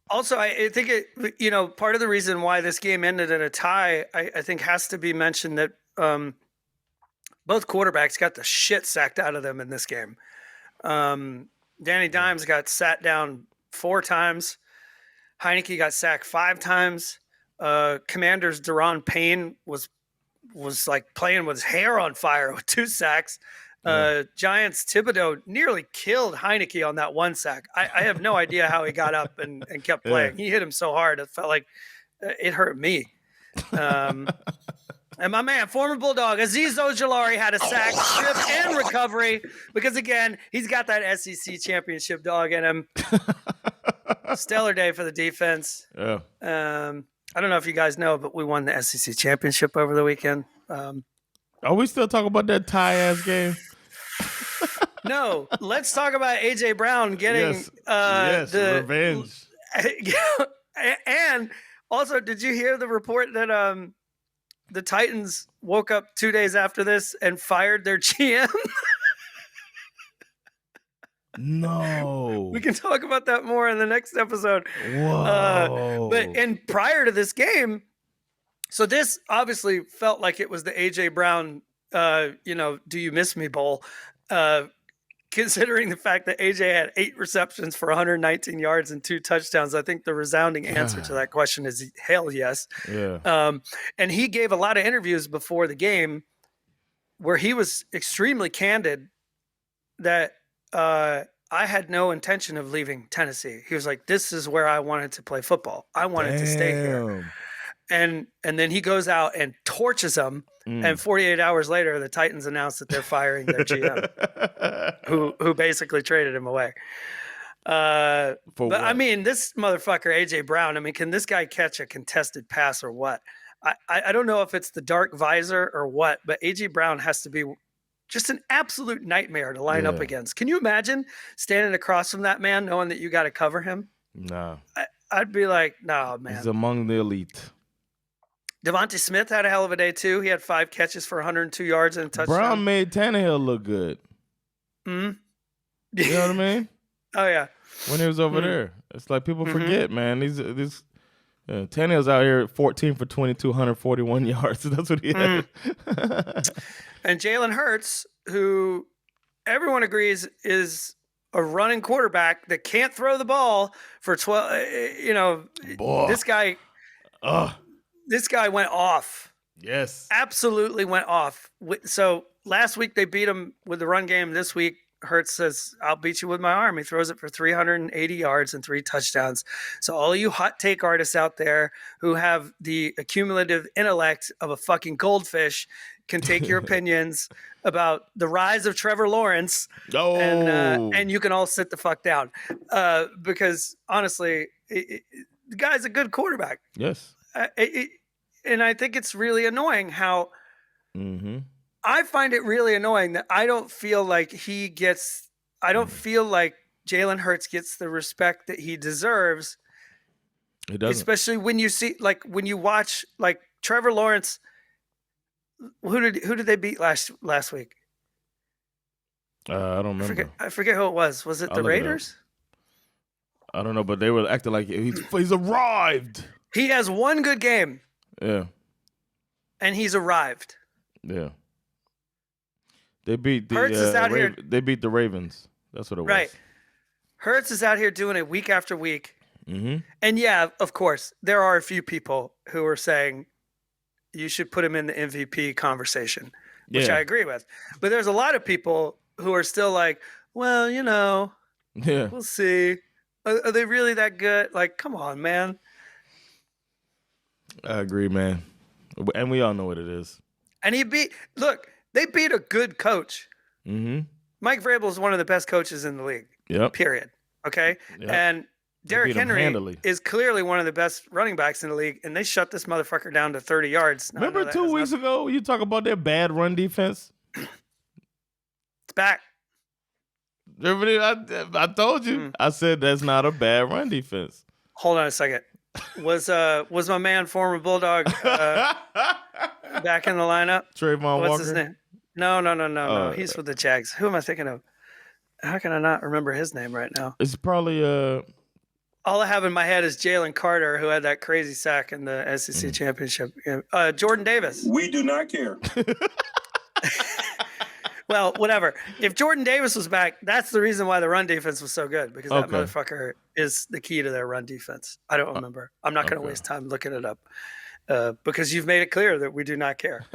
Also, I think part of the reason why this game ended in a tie, I think has to be mentioned that both quarterbacks got the shit sacked out of them in this game. Danny Dimes got sat down 4 times. Heineke got sacked 5 times. Commanders' Deron Payne was like playing with his hair on fire with 2 sacks. Giants' Thibodeau nearly killed Heineke on that 1 sack. I have no idea how he got up and kept playing. He hit him so hard, it felt like it hurt me. And my man, former Bulldog, Azeez Ojulari, had a sack, strip, and recovery because, again, he's got that SEC championship dog in him. Stellar day for the defense. Yeah. I don't know if you guys know, but we won the SEC championship over the weekend. Are we still talking about that tie-ass game? No, let's talk about A.J. Brown getting the revenge. And also, did you hear the report that the Titans woke up 2 days after this and fired their GM? No. We can talk about that more in the next episode. Whoa. And prior to this game, so this obviously felt like it was the A.J. Brown, Do You Miss Me Bowl, considering the fact that A.J. had 8 receptions for 119 yards and 2 touchdowns. I think the resounding answer to that question is hell yes. Yeah. And he gave a lot of interviews before the game where he was extremely candid that I had no intention of leaving Tennessee. He was like, this is where I wanted to play football. I wanted to stay here. And then he goes out and torches them. And 48 hours later, the Titans announced that they're firing their GM, who basically traded him away. I mean, this motherfucker, A.J. Brown, I mean, can this guy catch a contested pass or what? I don't know if it's the dark visor or what, but A.J. Brown has to be just an absolute nightmare to line up against. Can you imagine standing across from that man knowing that you got to cover him? No. I'd be like, no, man. He's among the elite. Devontae Smith had a hell of a day, too. He had 5 catches for 102 yards and a touchdown. Brown made Tannehill look good. Mm-hmm. You know what I mean? Oh, yeah. When he was over there. It's like people forget, man. Tannehill's out here 14 for 22, 141 yards. That's what he had. And Jalen Hurts, who everyone agrees is a running quarterback that can't throw the ball for 12, Boy. This guy went off. Yes. Absolutely went off. So last week they beat him with the run game. This week Hurts says, I'll beat you with my arm. He throws it for 380 yards and 3 touchdowns. So all you hot take artists out there who have the accumulative intellect of a fucking goldfish can take your opinions about the rise of Trevor Lawrence, and you can all sit the fuck down. Because honestly, the guy's a good quarterback. Yes. And I think it's really annoying how I find it really annoying that I don't feel like feel like Jalen Hurts gets the respect that he deserves. He doesn't. Especially when you see, like, when you watch, like, Trevor Lawrence. Who did they beat last week? I don't remember. I forget who it was. Was it the Raiders? I don't know, but they were acting like he's arrived. He has one good game. Yeah. And he's arrived. Yeah. They beat Hurts is out here. They beat the Ravens. That's what it was. Right. Hurts is out here doing it week after week. Mm-hmm. And yeah, of course, there are a few people who are saying you should put him in the MVP conversation, which I agree with. But there's a lot of people who are still like, well, we'll see. Are they really that good? Like, come on, man. I agree, man. And we all know what it is. And they beat a good coach. Mm-hmm. Mike Vrabel is one of the best coaches in the league. Yep. Period. Okay? Yep. And Derrick Henry handily. is clearly one of the best running backs in the league, and they shut this motherfucker down to 30 yards. Now, remember 2 weeks ago, you talk about their bad run defense? It's back. I told you. I said that's not a bad run defense. Hold on a second. Was my man, former Bulldog, back in the lineup? Trayvon Walker? What's his name? No. He's with the Jags. Who am I thinking of? How can I not remember his name right now? It's probably all I have in my head is Jalen Carter, who had that crazy sack in the SEC championship game. Jordan Davis. We do not care. Well, whatever. If Jordan Davis was back, that's the reason why the run defense was so good, because that motherfucker is the key to their run defense. I don't remember. I'm not going to waste time looking it up because you've made it clear that we do not care.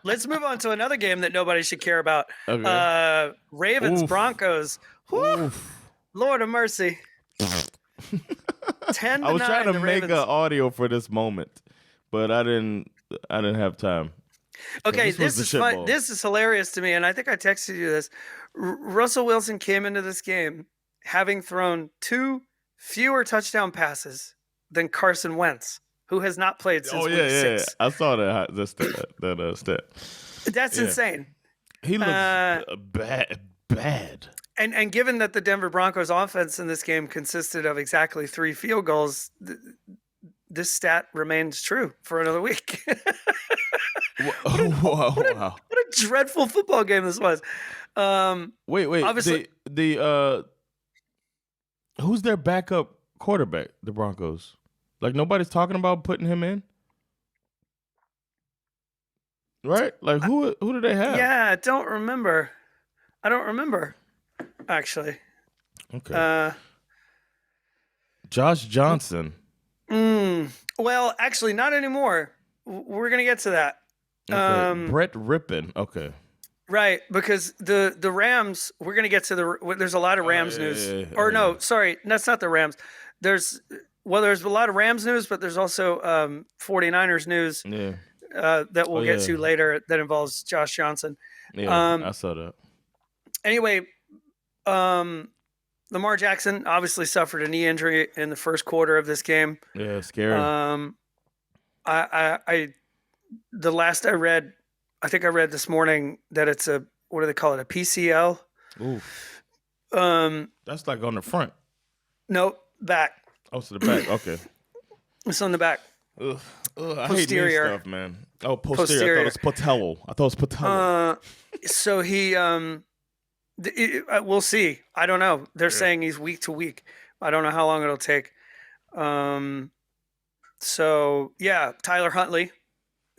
Let's move on to another game that nobody should care about. Okay. Ravens, Broncos. Lord of mercy. 10-9. I was trying to make an audio for this moment, but I didn't I didn't have time. Okay, this was this the is shit fun. bowl. This is hilarious to me, and I think I texted you this. Russell Wilson came into this game having thrown 2 fewer touchdown passes than Carson Wentz, who has not played since week 6. I saw that stat. That's insane. He looks bad. And given that the Denver Broncos offense in this game consisted of exactly 3 field goals, this stat remains true for another week. What a dreadful football game this was. Wait. Obviously, Who's their backup quarterback? The Broncos. Like nobody's talking about putting him in, right? Like who do they have? Yeah, I don't remember actually. Okay. Josh Johnson. Well, actually, not anymore. We're gonna get to that. Okay. Brett Rippon. Okay. Right, because the Rams. We're gonna get to there's a lot of Rams news. No, sorry, that's not the Rams. There's a lot of Rams news, but there's also 49ers news. Yeah. That we'll get to later that involves Josh Johnson. Yeah, I saw that. Anyway, Lamar Jackson obviously suffered a knee injury in the first quarter of this game. Yeah, scary. The last I read, I think I read this morning that it's what do they call it? A PCL. Oof. That's like on the front. Nope, back. Oh, to the back. Okay. It's on the back. Ugh, I Posterior. hate knee stuff, man. Oh, posterior. I thought it was patello. So he, we'll see. I don't know. They're saying he's week to week. I don't know how long it'll take. So yeah, Tyler Huntley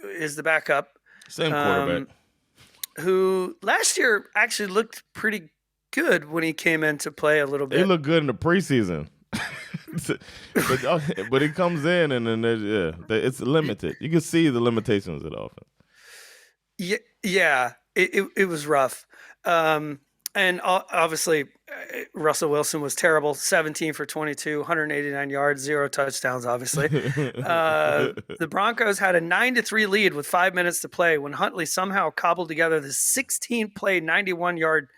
is the backup. Same quarterback. Who last year actually looked pretty good when he came in to play a little bit. He looked good in the preseason. but he comes in and then it's limited. You can see the limitations of the offense. Yeah, it was rough. And obviously, Russell Wilson was terrible. 17 for 22, 189 yards, 0 touchdowns, obviously. The Broncos had a 9-3 lead with 5 minutes to play when Huntley somehow cobbled together the 16-play, 91-yard,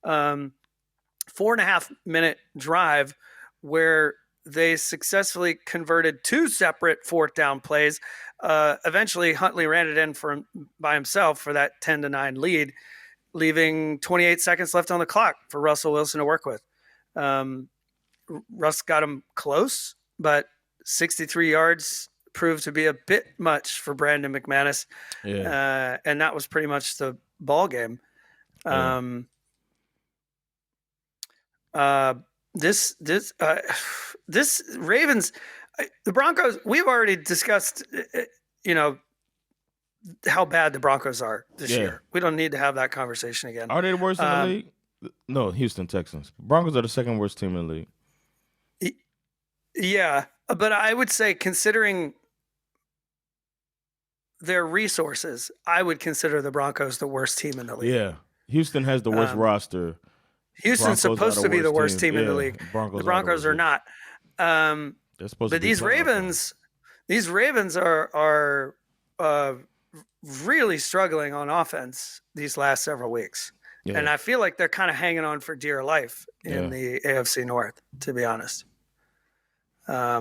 4.5-minute drive where they successfully converted 2 separate fourth down plays. Eventually, Huntley ran it in by himself for that 10-9 lead, leaving 28 seconds left on the clock for Russell Wilson to work with. Russ got him close, but 63 yards proved to be a bit much for Brandon McManus. Yeah. And that was pretty much the ball game. This Ravens, the Broncos, we've already discussed, how bad the Broncos are this year. We don't need to have that conversation again. Are they the worst in the league? No, Houston Texans. Broncos are the second worst team in the league. Yeah, but I would say considering their resources, I would consider the Broncos the worst team in the league. Yeah. Houston has the worst roster. Houston's supposed to be the worst team in the league. The Broncos are not. They're supposed to be these Ravens are really struggling on offense these last several weeks. Yeah. And I feel like they're kind of hanging on for dear life in the AFC North, to be honest. I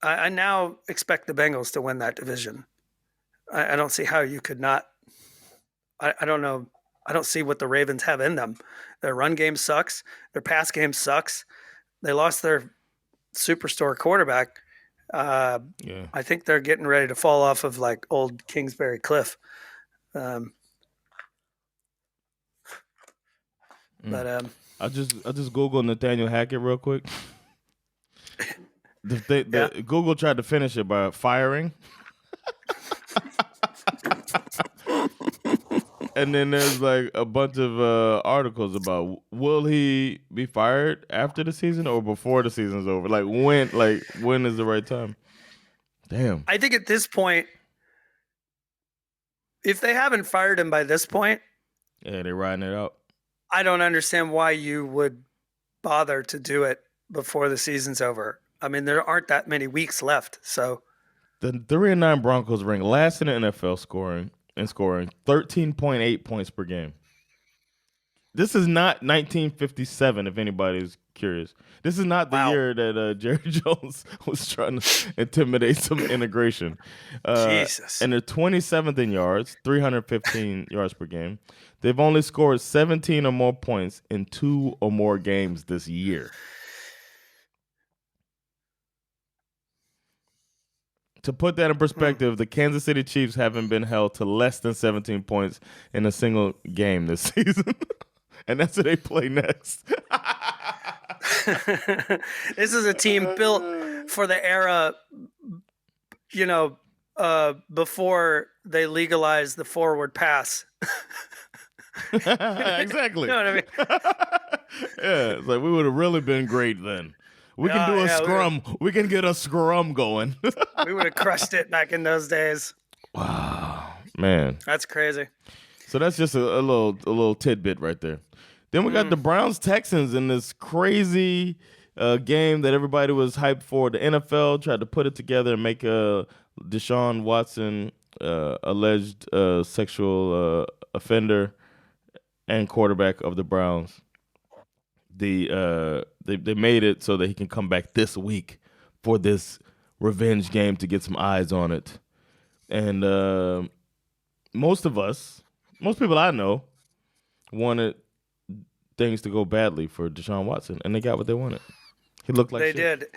now expect the Bengals to win that division. I don't see how you could not. I don't know. I don't see what the Ravens have in them. Their run game sucks. Their pass game sucks. They lost their superstar quarterback. I think they're getting ready to fall off of like old Kingsbury Cliff. But I just Googled Nathaniel Hackett real quick. Google tried to finish it by firing. And then there's like a bunch of articles about will he be fired after the season or before the season's over? When is the right time? Damn. I think at this point, if they haven't fired him by this point, they're riding it out. I don't understand why you would bother to do it before the season's over. I mean, there aren't that many weeks left, so The 3-9 Broncos ranked last in the NFL scoring 13.8 points per game. This is not 1957, if anybody's curious. This is not the year that Jerry Jones was trying to intimidate some integration. Jesus. And they're 27th in yards, 315 yards per game. They've only scored 17 or more points in 2 or more games this year. To put that in perspective, the Kansas City Chiefs haven't been held to less than 17 points in a single game this season. And that's who they play next. This is a team built for the era, before they legalized the forward pass. Exactly. You know what I mean? Yeah, it's like we would have really been great then. We can do a scrum. We can get a scrum going. We would have crushed it back in those days. Wow, man. That's crazy. So that's just a little tidbit right there. Then we got the Browns-Texans in this crazy game that everybody was hyped for. The NFL tried to put it together and make Deshaun Watson alleged sexual offender and quarterback of the Browns. They made it so that he can come back this week for this revenge game to get some eyes on it. And most people I know wanted things to go badly for Deshaun Watson, and they got what they wanted. He looked like shit. Did.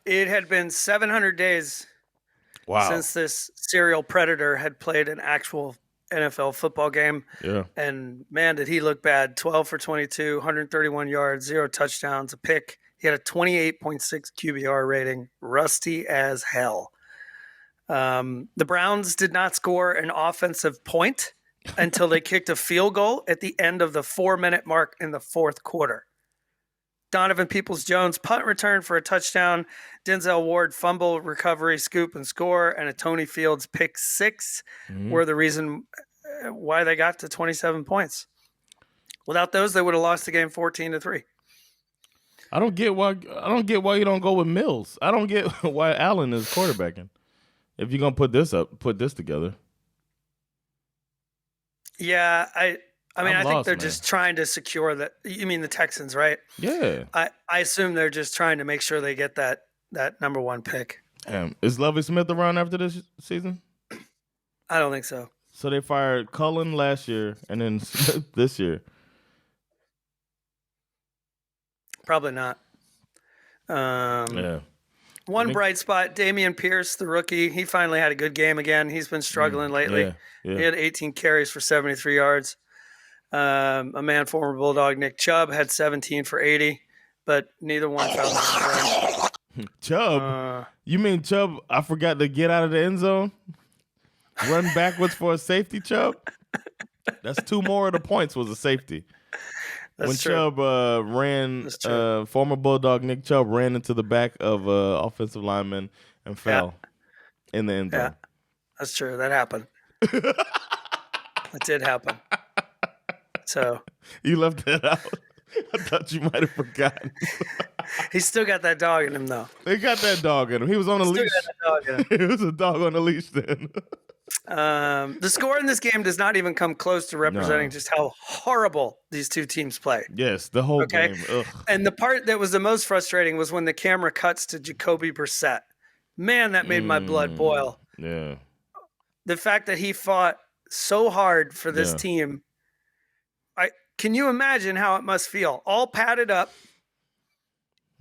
It had been 700 days since this serial predator had played an actual NFL football game. Yeah. And man, did he look bad. 12 for 22, 131 yards, 0 touchdowns, a pick. He had a 28.6 QBR rating, rusty as hell. The Browns did not score an offensive point until they kicked a field goal at the end of the 4-minute mark in the fourth quarter. Donovan Peoples-Jones punt return for a touchdown. Denzel Ward fumble, recovery, scoop, and score. And a Tony Fields pick 6 were the reason why they got to 27 points. Without those, they would have lost the game 14-3. I don't get why you don't go with Mills. I don't get why Allen is quarterbacking. If you're gonna put this together. Yeah, I think they're man. just trying to secure that. You mean the Texans, right? Yeah. I assume they're just trying to make sure they get that number 1 pick. Is Lovie Smith around after this season? I don't think so. So they fired Cullen last year and then Smith this year. Probably not. Yeah. One bright spot, Dameon Pierce, the rookie. He finally had a good game again. He's been struggling lately. Yeah. He had 18 carries for 73 yards. Former Bulldog Nick Chubb had 17 for 80, but neither one found the end. Chubb? You mean Chubb, I forgot to get out of the end zone? Run backwards for a safety, Chubb? That's 2 more of the points was a safety. That's true. Chubb ran, former Bulldog Nick Chubb ran into the back of offensive lineman and fell in the end zone. Yeah, that's true. That happened. It did happen. So you left that out. I thought you might have forgotten. He's still got that dog in him, though. They got that dog in him. He was on a leash. It was a dog on a leash then. The score in this game does not even come close to representing just how horrible these two teams play. Yes, the whole game. Ugh. And the part that was the most frustrating was when the camera cuts to Jacoby Brissett. Man, that made my blood boil. Yeah. The fact that he fought so hard for this team. Can you imagine how it must feel? All padded up,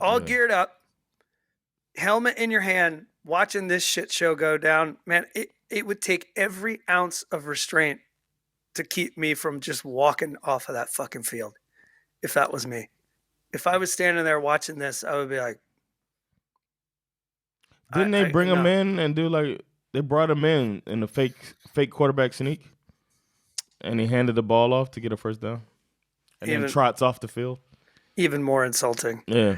all geared up, helmet in your hand, watching this shit show go down. Man, it would take every ounce of restraint to keep me from just walking off of that fucking field. If that was me. If I was standing there watching this, I would be like. Didn't they bring him in and do they brought him in a fake quarterback sneak? And he handed the ball off to get a first down? And then trots off the field? Even more insulting. Yeah.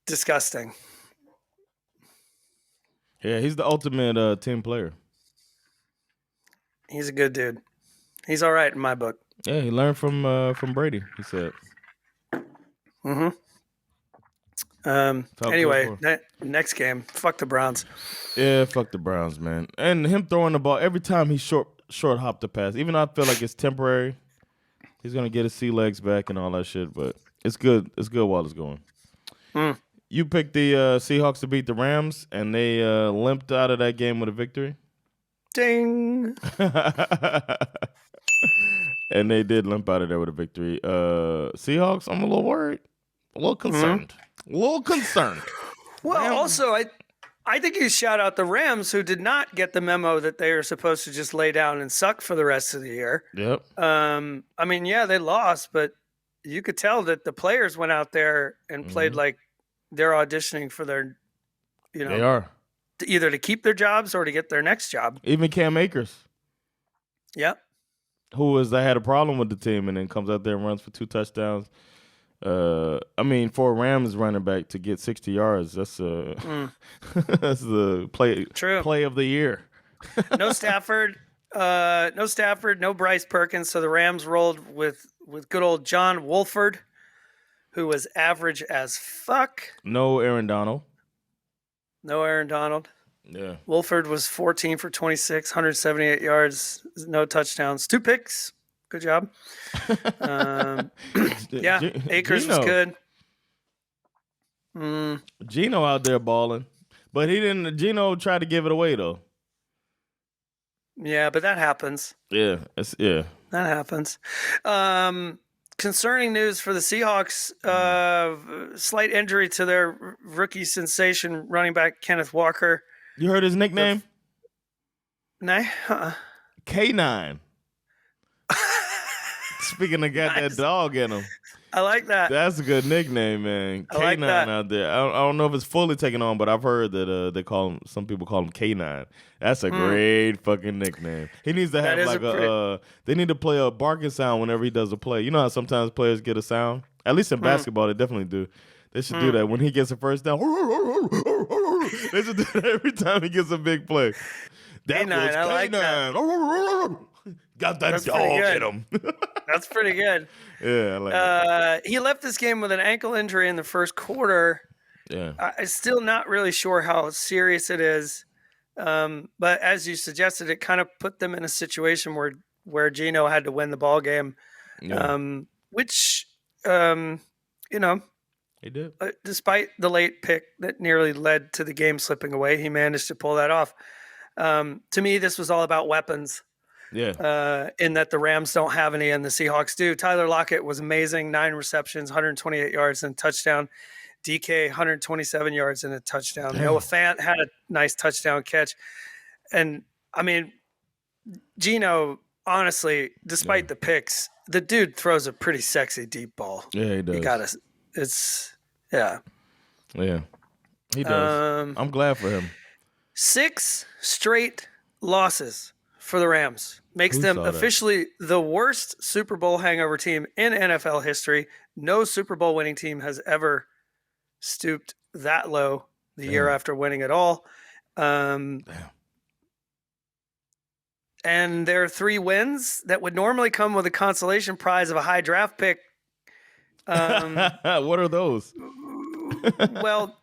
Disgusting. Yeah, he's the ultimate team player. He's a good dude. He's all right in my book. Yeah, he learned from Brady, he said. Mm-hmm. Anyway, next game. Fuck the Browns. Yeah, fuck the Browns, man. And him throwing the ball every time he short hop the pass. Even though I feel like it's temporary, he's gonna get his sea legs back and all that shit. But it's good. It's good while it's going. You picked the Seahawks to beat the Rams, and they limped out of that game with a victory. Ding. And they did limp out of there with a victory. Seahawks, I'm a little worried. A little concerned. Well, also, I think you shout out the Rams, who did not get the memo that they are supposed to just lay down and suck for the rest of the year. Yep. I mean, yeah, they lost, but you could tell that the players went out there and played like they're auditioning for their, they are. Either to keep their jobs or to get their next job. Even Cam Akers. Yep. Who had a problem with the team and then comes out there and runs for 2 touchdowns. I mean, for a Rams running back to get 60 yards, that's that's the play of the year. No Stafford, no Bryce Perkins. So the Rams rolled with good old John Wolford, who was average as fuck. No Aaron Donald. Yeah. Wolford was 14 for 26, 178 yards, no touchdowns, 2 picks. Good job. Yeah, Akers was good. Geno out there balling, but he didn't. Geno tried to give it away though. Yeah, but that happens. Yeah, that happens. Concerning news for the Seahawks: slight injury to their rookie sensation running back Kenneth Walker. You heard his nickname? No. K9. Speaking of got that dog in him. I like that. That's a good nickname, man. I like K9 that. out there. I don't know if it's fully taken on, but I've heard that some people call him K9. That's a great fucking nickname. He needs to have they need to play a barking sound whenever he does a play. You know how sometimes players get a sound? At least in basketball, they definitely do. They should do that when he gets a first down. They should do that every time he gets a big play. That K9, was I like K9. Got that dog in him. That's pretty good. Yeah, I like that. He left this game with an ankle injury in the first quarter. Yeah. I'm still not really sure how serious it is. But as you suggested, it kind of put them in a situation where Geno had to win the ball game. Yeah. Which, He did. Despite the late pick that nearly led to the game slipping away, he managed to pull that off. To me, this was all about weapons. Yeah. In that the Rams don't have any and the Seahawks do. Tyler Lockett was amazing. 9 receptions, 128 yards and a touchdown. DK, 127 yards and a touchdown. Damn. Noah Fant had a nice touchdown catch. And, I mean, Geno, honestly, despite the picks, the dude throws a pretty sexy deep ball. Yeah, he does. Yeah. Yeah, he does. I'm glad for him. 6 straight losses for the Rams. Makes them officially the worst Super Bowl hangover team in NFL history. No Super Bowl winning team has ever stooped that low the year after winning it all. And their 3 wins that would normally come with a consolation prize of a high draft pick. What are those? Well,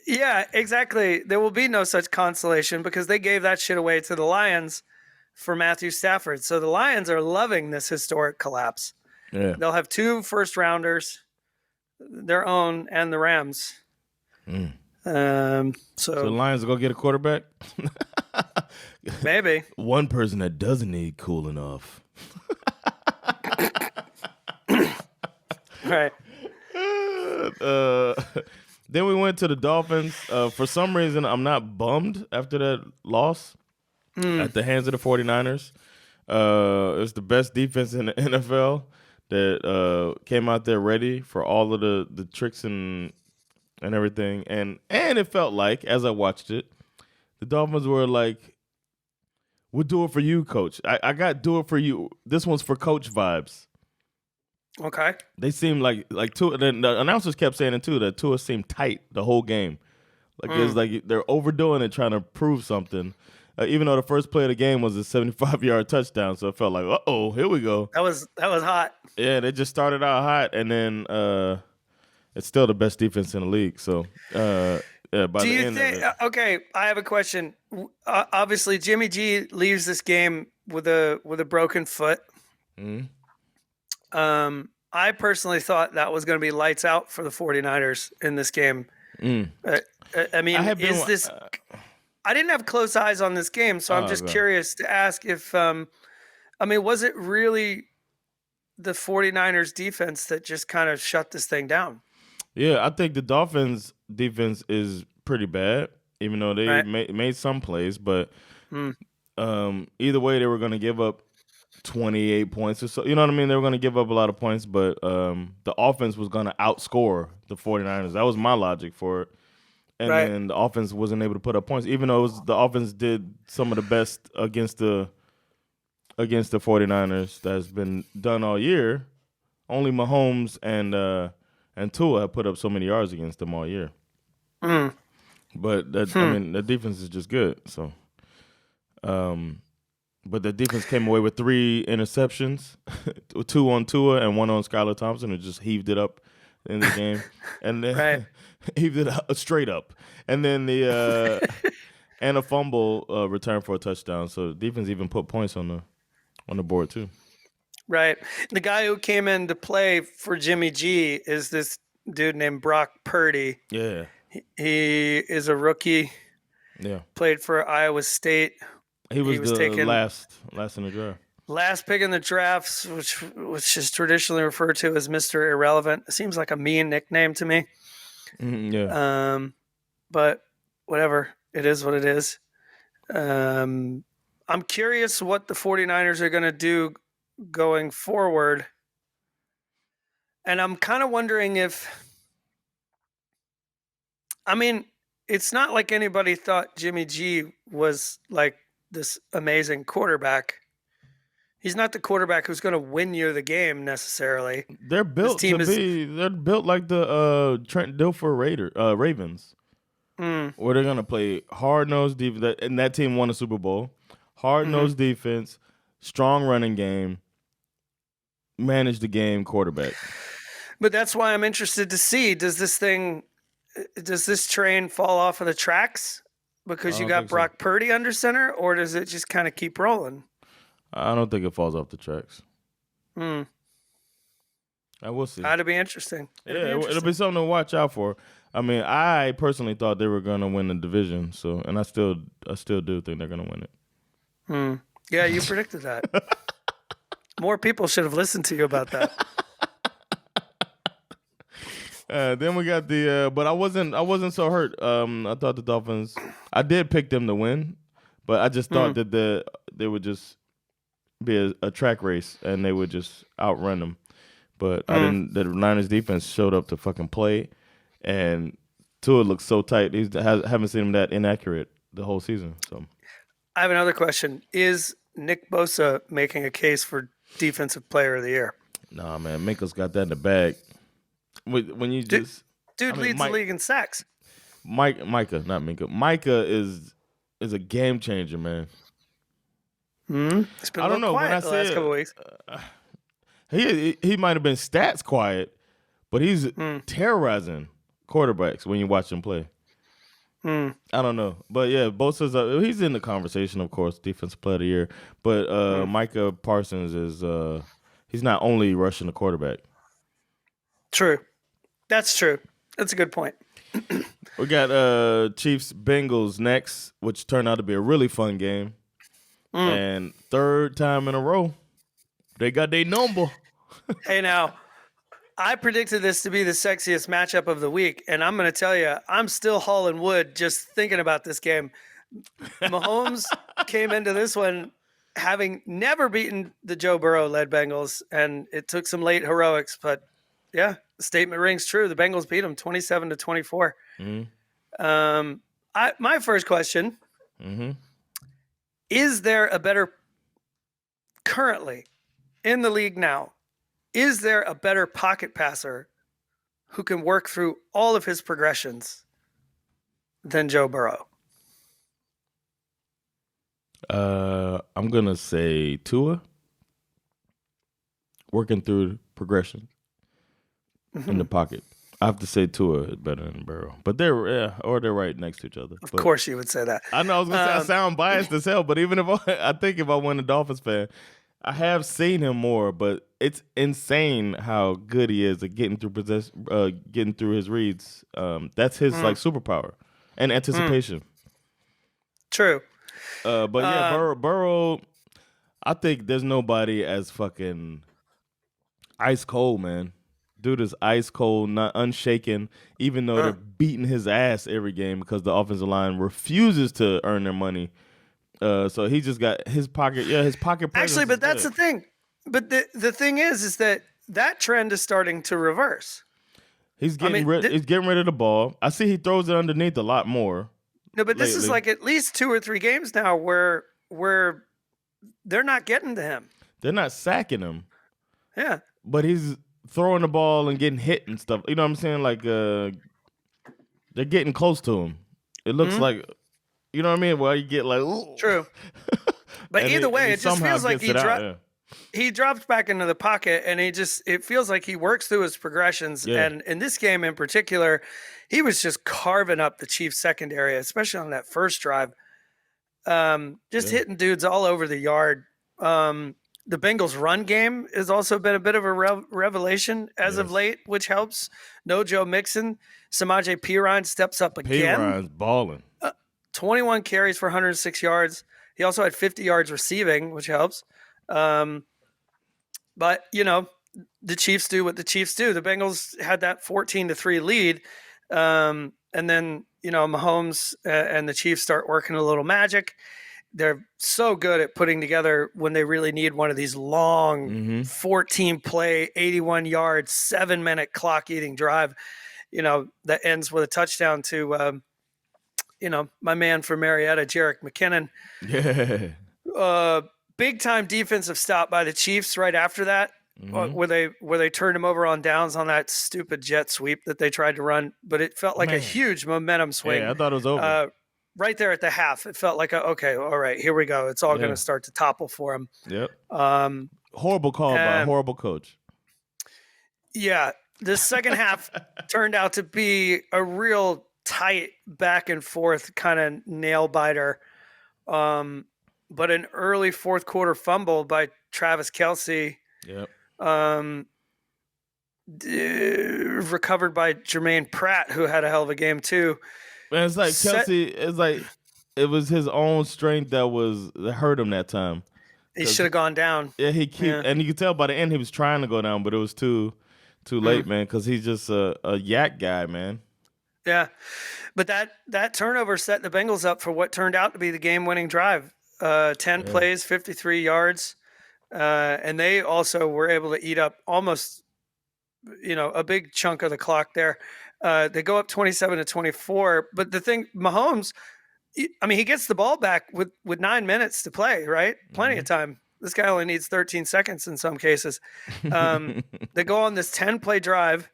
yeah, exactly. There will be no such consolation because they gave that shit away to the Lions for Matthew Stafford. So the Lions are loving this historic collapse. Yeah. They'll have 2 first-rounders, their own, and the Rams. So the Lions will go get a quarterback? Maybe. One person that doesn't need cool enough. Right. Then we went to the Dolphins. For some reason, I'm not bummed after that loss at the hands of the 49ers. It was the best defense in the NFL that came out there ready for all of the tricks and everything. And it felt like, as I watched it, the Dolphins were like, we'll do it for you, coach. I got do it for you. This one's for coach vibes. Okay. They seemed like Tua. The announcers kept saying it too, that Tua seemed tight the whole game. Like it's like they're overdoing it, trying to prove something. Even though the first play of the game was a 75-yard touchdown, so it felt like, here we go. That was hot. Yeah, they just started out hot, and then it's still the best defense in the league. So, by Do the you end think? of it, Okay, I have a question. Obviously, Jimmy G leaves this game with a broken foot. I personally thought that was going to be lights out for the 49ers in this game. I mean, is this? I didn't have close eyes on this game, so I'm just curious to ask if, I mean, was it really the 49ers defense that just kind of shut this thing down? Yeah, I think the Dolphins defense is pretty bad, even though they made some plays. But either way, they were going to give up 28 points or so. You know what I mean? They were going to give up a lot of points, but the offense was going to outscore the 49ers. That was my logic for it. And then the offense wasn't able to put up points, even though the offense did some of the best against the 49ers that's been done all year. Only Mahomes and Tua have put up so many yards against them all year. But I mean, the defense is just good. So, but the defense came away with 3 interceptions, 2 on Tua and 1 on Skylar Thompson, and just heaved it up in the game, and then heaved it straight up, and then and a fumble return for a touchdown. So the defense even put points on the board too. Right. The guy who came in to play for Jimmy G is this dude named Brock Purdy. Yeah. He is a rookie. Yeah. Played for Iowa State. He was taken last in the draft. Last pick in the drafts, which is traditionally referred to as Mr. Irrelevant. It seems like a mean nickname to me. But whatever. It is what it is. I'm curious what the 49ers are going to do going forward. And I'm kind of wondering if, I mean, it's not like anybody thought Jimmy G was like this amazing quarterback. He's not the quarterback who's going to win you the game necessarily. They're built they're built like the Trent Dilfer Ravens. Where they're going to play hard-nosed defense, and that team won a Super Bowl. Hard-nosed defense, strong running game, manage the game quarterback. But that's why I'm interested to see, does this train fall off of the tracks because you got Brock Purdy under center, or does it just kind of keep rolling? I don't think it falls off the tracks. I will see. That'd be interesting. It'll be something to watch out for. I mean, I personally thought they were going to win the division, and I still do think they're going to win it. Yeah, you predicted that. More people should have listened to you about that. Then we got but I wasn't so hurt. I thought the Dolphins. I did pick them to win, but I just thought that they would just be a track race and they would just outrun them. But I didn't. The Niners defense showed up to fucking play, and Tua looks so tight. Haven't seen him that inaccurate the whole season. So I have another question: is Nick Bosa making a case for Defensive Player of the Year? Nah, man, Minka's got that in the bag. When you leads the league in sacks. Micah, not Minka. Micah is a game changer, man. It's been a little quiet the last couple of weeks. He might have been stats quiet, but he's terrorizing quarterbacks when you watch him play. I don't know, but yeah, Bosa's he's in the conversation, of course, Defensive Player of the Year. But Micah Parsons is he's not only rushing the quarterback. True, that's true. That's a good point. We got Chiefs Bengals next, which turned out to be a really fun game, and third time in a row they got their number. Hey, now, I predicted this to be the sexiest matchup of the week, and I'm going to tell you, I'm still hauling wood just thinking about this game. Mahomes came into this one having never beaten the Joe Burrow-led Bengals, and it took some late heroics, but yeah, the statement rings true. The Bengals beat them 27-24. My first question, is there a better, currently in the league now, is there a better pocket passer who can work through all of his progressions than Joe Burrow? I'm going to say Tua, working through progression in the pocket. I have to say Tua is better than Burrow, but they're right next to each other. Of course, you would say that. I know I was gonna say I sound biased as hell, but even if I think if I wasn't a Dolphins fan, I have seen him more. But it's insane how good he is at getting through his reads. That's his like superpower and anticipation. True. But yeah, Burrow. I think there's nobody as fucking ice cold, man. Dude is ice cold, not unshaken, even though they're beating his ass every game because the offensive line refuses to earn their money. So he just got his pocket. Yeah, his pocket. Actually, but that's the thing. But the thing is that trend is starting to reverse. He's getting he's getting rid of the ball. I see he throws it underneath a lot more. No, but this is like at least 2 or 3 games now where they're not getting to him. They're not sacking him. Yeah. But he's throwing the ball and getting hit and stuff. You know what I'm saying? Like they're getting close to him. It looks like, you know what I mean? Well, you get like, ooh. True. But either way, it just feels like he drops back into the pocket and it feels like he works through his progressions. Yeah. And in this game in particular, he was just carving up the Chiefs secondary, especially on that first drive. Just hitting dudes all over the yard. The Bengals' run game has also been a bit of a revelation as of late, which helps. No Joe Mixon. Samaje Perine steps up again. Perine's balling. 21 carries for 106 yards. He also had 50 yards receiving, which helps. But, you know, the Chiefs do what the Chiefs do. The Bengals had that 14-3 lead. And then, you know, Mahomes and the Chiefs start working a little magic. They're so good at putting together when they really need one of these long 14-play, 81-yard, 7-minute clock-eating drive, you know, that ends with a touchdown to, you know, my man from Marietta, Jerick McKinnon. Yeah. Big-time defensive stop by the Chiefs right after that, where they turned him over on downs on that stupid jet sweep that they tried to run. But it felt like a huge momentum swing. Yeah, I thought it was over. Right there at the half, it felt like, okay, all right, here we go. It's all going to start to topple for him. Yep. Horrible call by a horrible coach. Yeah. The second half turned out to be a real tight back and forth kind of nail biter. But an early fourth quarter fumble by Travis Kelce. Yep. Recovered by Jermaine Pratt, who had a hell of a game too. Man, it's like Kelce. It's like it was his own strength that hurt him that time. He should have gone down. Yeah, and you could tell by the end he was trying to go down, but it was too late, man. Because he's just a yak guy, man. Yeah, but that turnover set the Bengals up for what turned out to be the game-winning drive. 10 plays, 53 yards, and they also were able to eat up almost, you know, a big chunk of the clock there. They go up 27-24, but the thing, Mahomes, I mean, he gets the ball back with 9 minutes to play, right? Plenty of time. This guy only needs 13 seconds in some cases. They go on this 10-play drive,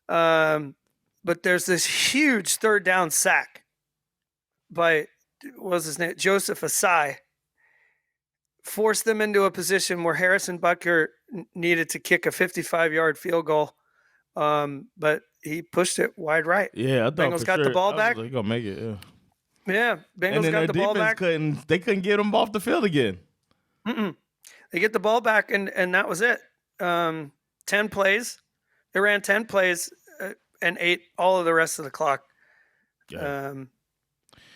but there's this huge third down sack by, what was his name? Joseph Asai. Forced them into a position where Harrison Butker needed to kick a 55-yard field goal. But he pushed it wide right. Yeah, I thought Bengals got the ball back. They're gonna make it. Yeah, Bengals got the ball back. They couldn't get him off the field again. They get the ball back, and that was it. 10 plays. They ran 10 plays and ate all of the rest of the clock.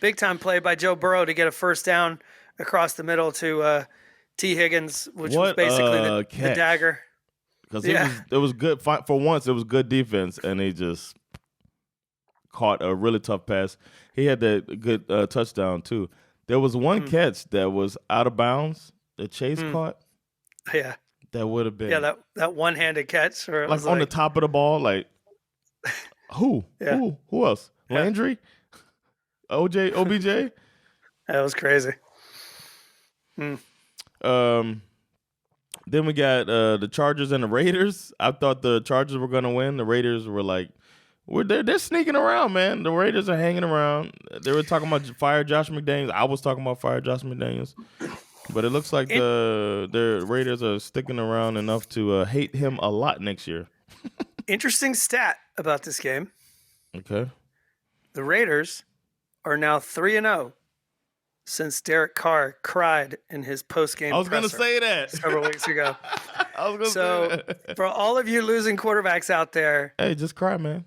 Big time play by Joe Burrow to get a first down across the middle to T. Higgins, which was basically the dagger. Because it was good. For once, it was good defense, and he just caught a really tough pass. He had that good touchdown, too. There was one catch that was out of bounds that Chase caught. Yeah. That would have been. Yeah, that one-handed catch. Where it like was on the top of the ball, like, who? Yeah. Who else? Landry? OBJ? That was crazy. Then we got the Chargers and the Raiders. I thought the Chargers were going to win. The Raiders were like, they're sneaking around, man. The Raiders are hanging around. They were talking about fire Josh McDaniels. I was talking about fire Josh McDaniels. But it looks like the Raiders are sticking around enough to hate him a lot next year. Interesting stat about this game. Okay. The Raiders are now 3-0 since Derek Carr cried in his post-game I was going to presser say that. several weeks ago. I was going to So say that. for all of you losing quarterbacks out there, Hey, just cry, man.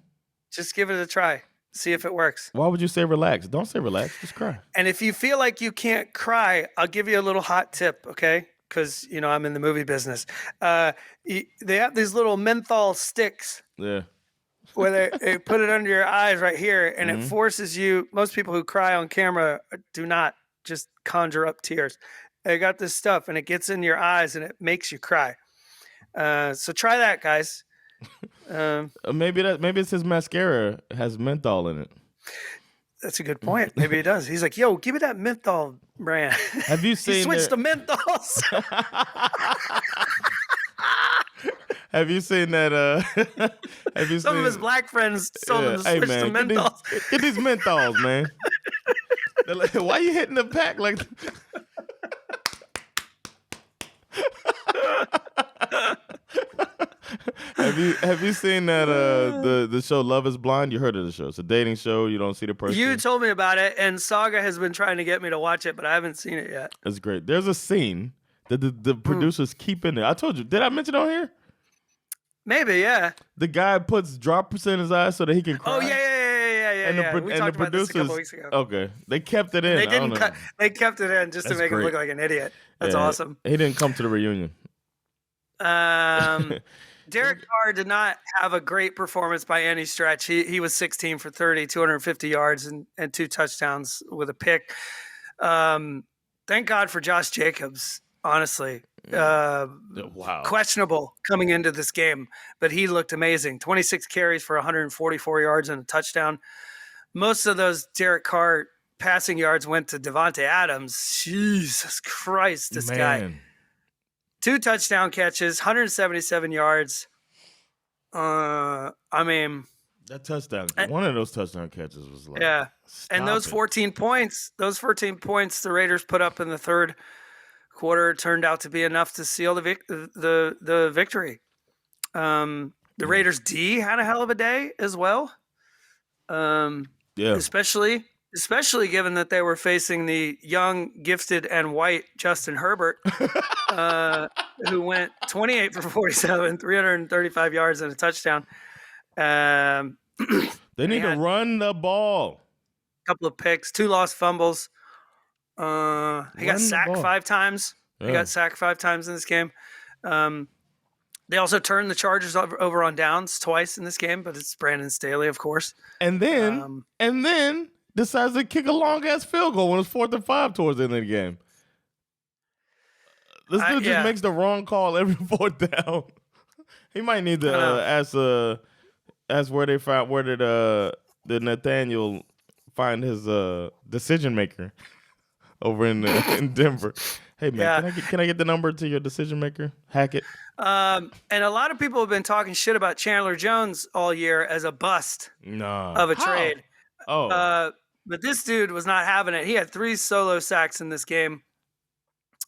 just give it a try. See if it works. Why would you say relax? Don't say relax. Just cry. And if you feel like you can't cry, I'll give you a little hot tip, okay? Because, I'm in the movie business. They have these little menthol sticks Yeah. where they put it under your eyes right here, and it forces you. Most people who cry on camera do not just conjure up tears. They got this stuff, and it gets in your eyes, and it makes you cry. So try that, guys. Maybe it's his mascara has menthol in it. That's a good point. Maybe he does. He's like, "Yo, give me that menthol brand." Have you seen he switched to menthols? Have you seen that? Have you Some seen of his black friends told him to hey, switch man, to menthols. Get these menthols, man. They're like, why you hitting the pack like? Have you seen that the show Love Is Blind? You heard of the show? It's a dating show. You don't see the person. You told me about it, and Saga has been trying to get me to watch it, but I haven't seen it yet. It's great. There's a scene that the producers keep in there. I told you. Did I mention it on here? Maybe, yeah. The guy puts drops in his eyes so that he can cry. Oh yeah. We talked about this a couple weeks ago. Okay, they kept it in. They didn't cut. They kept it in just to make him look like an idiot. That's awesome. He didn't come to the reunion. Derek Carr did not have a great performance by any stretch. He was 16 for 30, 250 yards and 2 touchdowns with a pick. Thank God for Josh Jacobs, honestly. Wow. Questionable coming into this game, but he looked amazing. 26 carries for 144 yards and a touchdown. Most of those Derek Carr passing yards went to Devontae Adams. Jesus Christ, this guy. 2 touchdown catches, 177 yards. That touchdown, one of those touchdown catches was like, yeah. And those 14 points, the Raiders put up in the third quarter turned out to be enough to seal the victory. The Raiders D had a hell of a day as well. Especially given that they were facing the young, gifted, and white Justin Herbert, who went 28 for 47, 335 yards and a touchdown. They need to run the ball. A couple of picks, 2 lost fumbles. He got sacked 5 times. Yeah. He got sacked 5 times in this game. They also turned the Chargers over on downs twice in this game, but it's Brandon Staley, of course. And then decides to kick a long-ass field goal when it's 4th and 5 towards the end of the game. This dude just makes the wrong call every 4th down. He might need to ask where did Nathaniel find his decision maker over in Denver. Hey man, can I get the number to your decision maker? Hackett. And a lot of people have been talking shit about Chandler Jones all year as a bust of a trade. Oh. But this dude was not having it. He had 3 solo sacks in this game,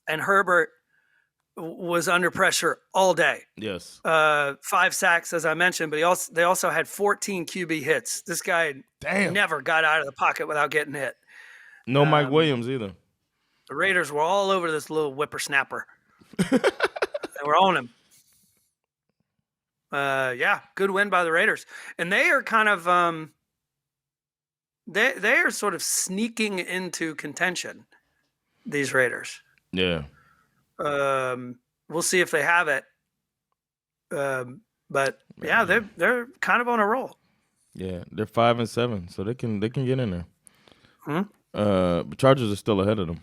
and Herbert was under pressure all day. Yes. 5 sacks, as I mentioned, but they also had 14 QB hits. This guy never got out of the pocket without getting hit. No Mike Williams either. The Raiders were all over this little whippersnapper. They were on him. Good win by the Raiders. And they are kind of they are sort of sneaking into contention, these Raiders. Yeah. We'll see if they have it. But yeah, they're kind of on a roll. Yeah, they're 5-7, so they can get in there. Hmm? Chargers are still ahead of them.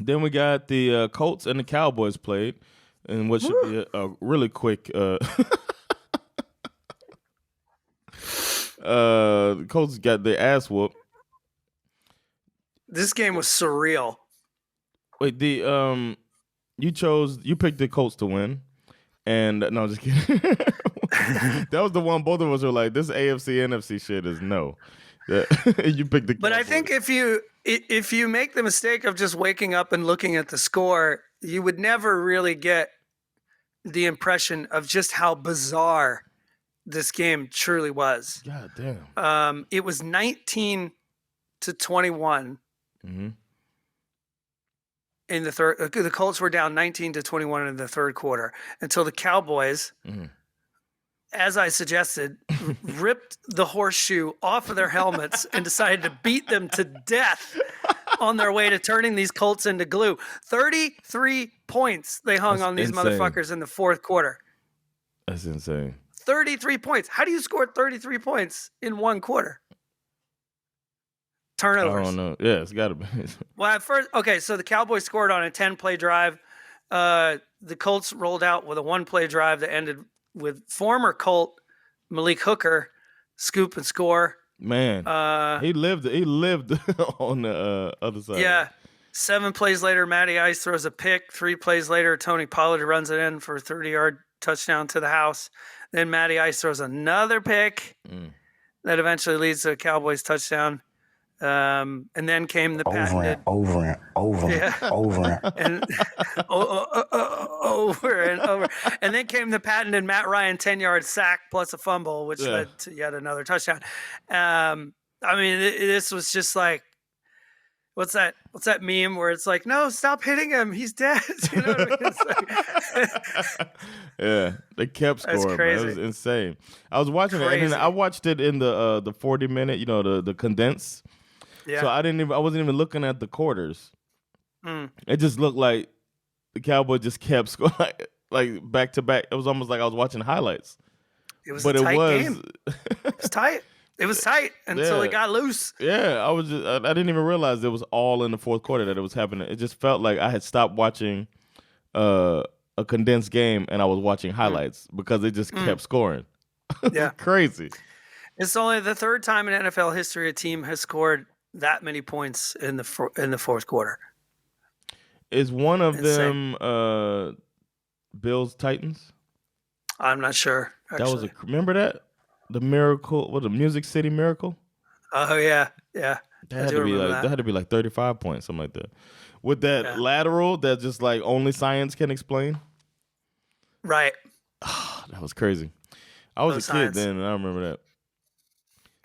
Then we got the Colts and the Cowboys played, and what should be a really quick. The Colts got their ass whooped. This game was surreal. Wait, you picked the Colts to win, and no, just kidding. That was the one both of us were like, this AFC NFC shit is no. You picked the Cowboys. But I think if you make the mistake of just waking up and looking at the score, you would never really get the impression of just how bizarre this game truly was. God damn. It was 19-21 Mm-hmm. in the third. The Colts were down 19-21 in the third quarter until the Cowboys, as I suggested, ripped the horseshoe off of their helmets and decided to beat them to death on their way to turning these Colts into glue. 33 points they hung on these motherfuckers in the fourth quarter. That's insane. 33 points. How do you score 33 points in one quarter? Turnovers. I don't know. Yeah, it's got to be. Well, at first, okay, so the Cowboys scored on a 10-play drive. The Colts rolled out with a 1-play drive that ended with former Colt Malik Hooker scoop and score. Man, he lived on the other side. Yeah. 7 plays later, Matty Ice throws a pick. 3 plays later, Tony Pollard runs it in for a 30-yard touchdown to the house. Then Matty Ice throws another pick that eventually leads to a Cowboys touchdown. And then came the patented over and over and over and over. And then came the patented Matt Ryan 10-yard sack plus a fumble, which led to yet another touchdown. I mean, this was just like, what's that meme where it's like, no, stop hitting him, he's dead. You know what I mean? Yeah, they kept scoring. That's crazy. Man. It was insane. I was watching it, and then I watched it in the 40-minute, the condensed. Yeah. So I wasn't even looking at the quarters. It just looked like the Cowboys just kept scoring like back to back. It was almost like I was watching highlights. It was a tight game. It was tight. It was tight until it got loose. Yeah, I didn't even realize it was all in the fourth quarter that it was happening. It just felt like I had stopped watching a condensed game and I was watching highlights because it just kept scoring. Yeah, crazy. It's only the third time in NFL history a team has scored that many points in the fourth quarter. Is one of them Bills Titans? I'm not sure. Actually. That was remember that? The Miracle, the Music City Miracle? Oh yeah. That had to be like 35 points, something like that. With that lateral that just like only science can explain. Right. That was crazy. I was a kid then, and I remember that.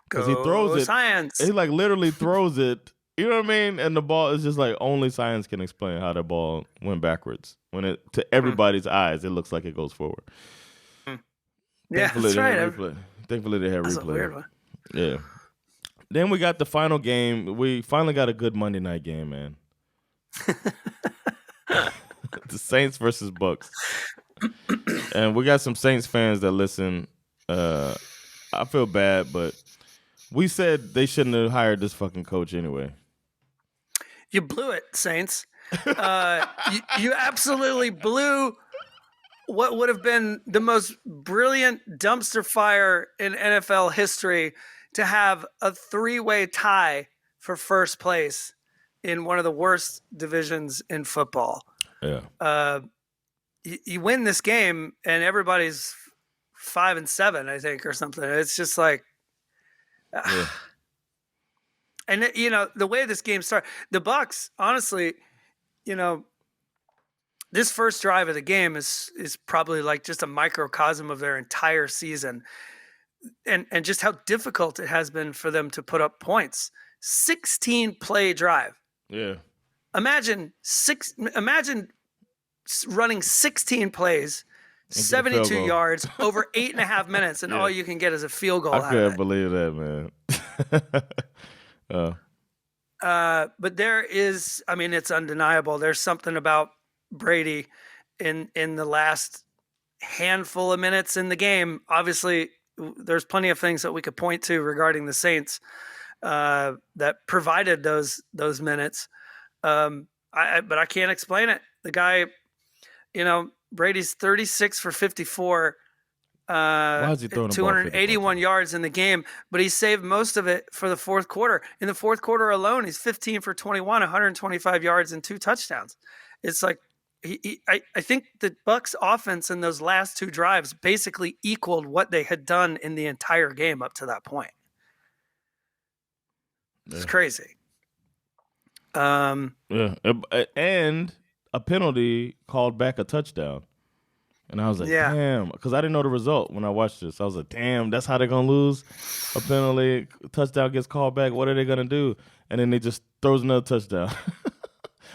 Because he throws it. Science. He like literally throws it. You know what I mean? And the ball is just like only science can explain how the ball went backwards. When it to everybody's eyes, it looks like it goes forward. Yeah, that's right. Thankfully they had That's replay. a weird one. Yeah. Then we got the final game. We finally got a good Monday night game, man. The Saints versus Bucks. And we got some Saints fans that listen. I feel bad, but we said they shouldn't have hired this fucking coach anyway. You blew it, Saints. You absolutely blew what would have been the most brilliant dumpster fire in NFL history to have a 3-way tie for first place in one of the worst divisions in football. Yeah. You win this game and everybody's 5-7, I think, or something. It's just like, and the way this game started, the Bucks, honestly, this first drive of the game is probably like just a microcosm of their entire season, and just how difficult it has been for them to put up points. 16-play drive. Yeah. Imagine running 16 plays, 72 yards over 8.5 minutes, and all you can get is a field goal. I couldn't believe that, man. But there is, it's undeniable. There's something about Brady in the last handful of minutes in the game. Obviously, there's plenty of things that we could point to regarding the Saints that provided those minutes. But I can't explain it. The guy, Brady's 36 for 54, Why is he throwing 281 yards in the game, but he saved most of it for the fourth quarter. In the fourth quarter alone, he's 15 for 21, 125 yards and 2 touchdowns. It's like I think the Bucks offense in those last 2 drives basically equaled what they had done in the entire game up to that point. It's crazy. And a penalty called back a touchdown. And I was like, Yeah. damn, because I didn't know the result when I watched this. I was like, damn, that's how they're going to lose. A penalty, touchdown gets called back. What are they going to do? And then they just throws another touchdown.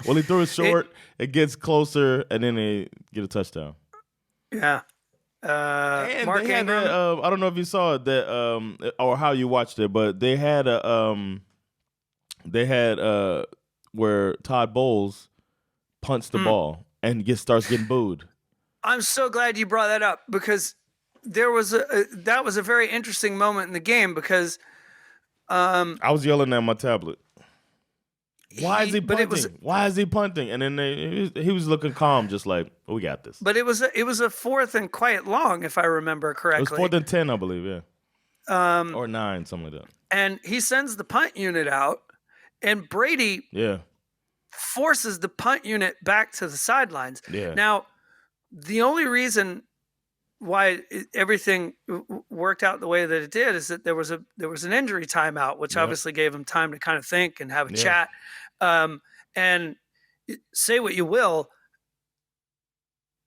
Well, he threw it short. It gets closer, and then they get a touchdown. Yeah. And Mark they had Ingram. I don't know if you saw it or how you watched it, but they had where Todd Bowles punts the ball and starts getting booed. I'm so glad you brought that up because that was a very interesting moment in the game because I was yelling at my tablet. Why is he punting? Why is he punting? And then he was looking calm, just like, we got this. But it was a fourth and quite long, if I remember correctly. It was 4th and 10, I believe, yeah. Or 9, something like that. And he sends the punt unit out, and Brady forces the punt unit back to the sidelines. Yeah. Now, the only reason why everything worked out the way that it did is that there was an injury timeout, which obviously gave him time to kind of think and have a chat. And say what you will,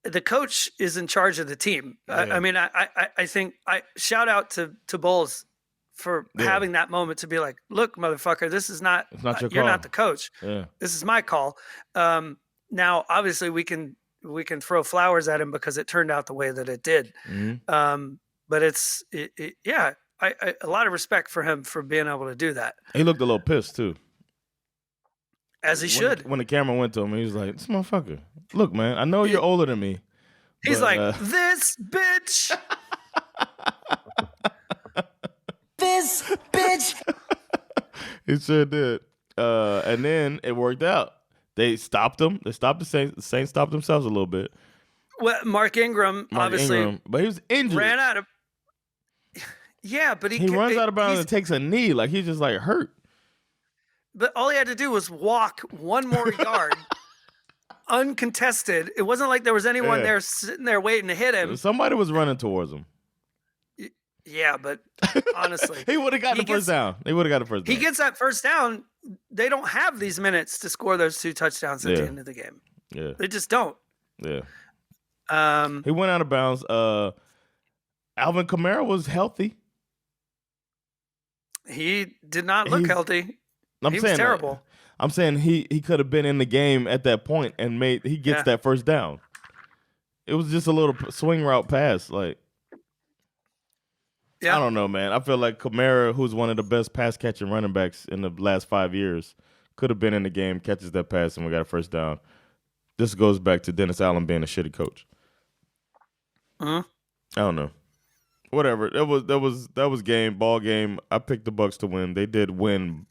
the coach is in charge of the team. I mean, I think shout out to Bowles for having that moment to be like, look, motherfucker, this is not, it's not your you're call. not the coach. Yeah. This is my call. Now, obviously, we can throw flowers at him because it turned out the way that it did. Mm-hmm. But I a lot of respect for him for being able to do that. He looked a little pissed, too. As he should. When the camera went to him, he was like, this motherfucker, look, man, I know you're older than me. He's like, this bitch. This bitch. He sure did. And then it worked out. They stopped him. They stopped the Saints. The Saints stopped themselves a little bit. Well, Mark Ingram, obviously, but he was injured. ran out of. Yeah, but he runs out of bounds and takes a knee. Like, he's just like hurt. But all he had to do was walk one more yard, uncontested. It wasn't like there was anyone there sitting there waiting to hit him. Somebody was running towards him. Yeah, but honestly, he would have got the first down. He would have got the first down. He gets that first down. They don't have these minutes to score those 2 touchdowns at the end of the game. Yeah, they just don't. Yeah. He went out of bounds. Alvin Kamara was healthy. He did not look healthy. He was terrible. I'm saying he could have been in the game at that point and he gets that first down. It was just a little swing route pass. Like, I don't know, man. I feel like Kamara, who's one of the best pass catching running backs in the last 5 years, could have been in the game, catches that pass, and we got a first down. This goes back to Dennis Allen being a shitty coach. I don't know. Whatever. That was ball game. I picked the Bucs to win. They did win,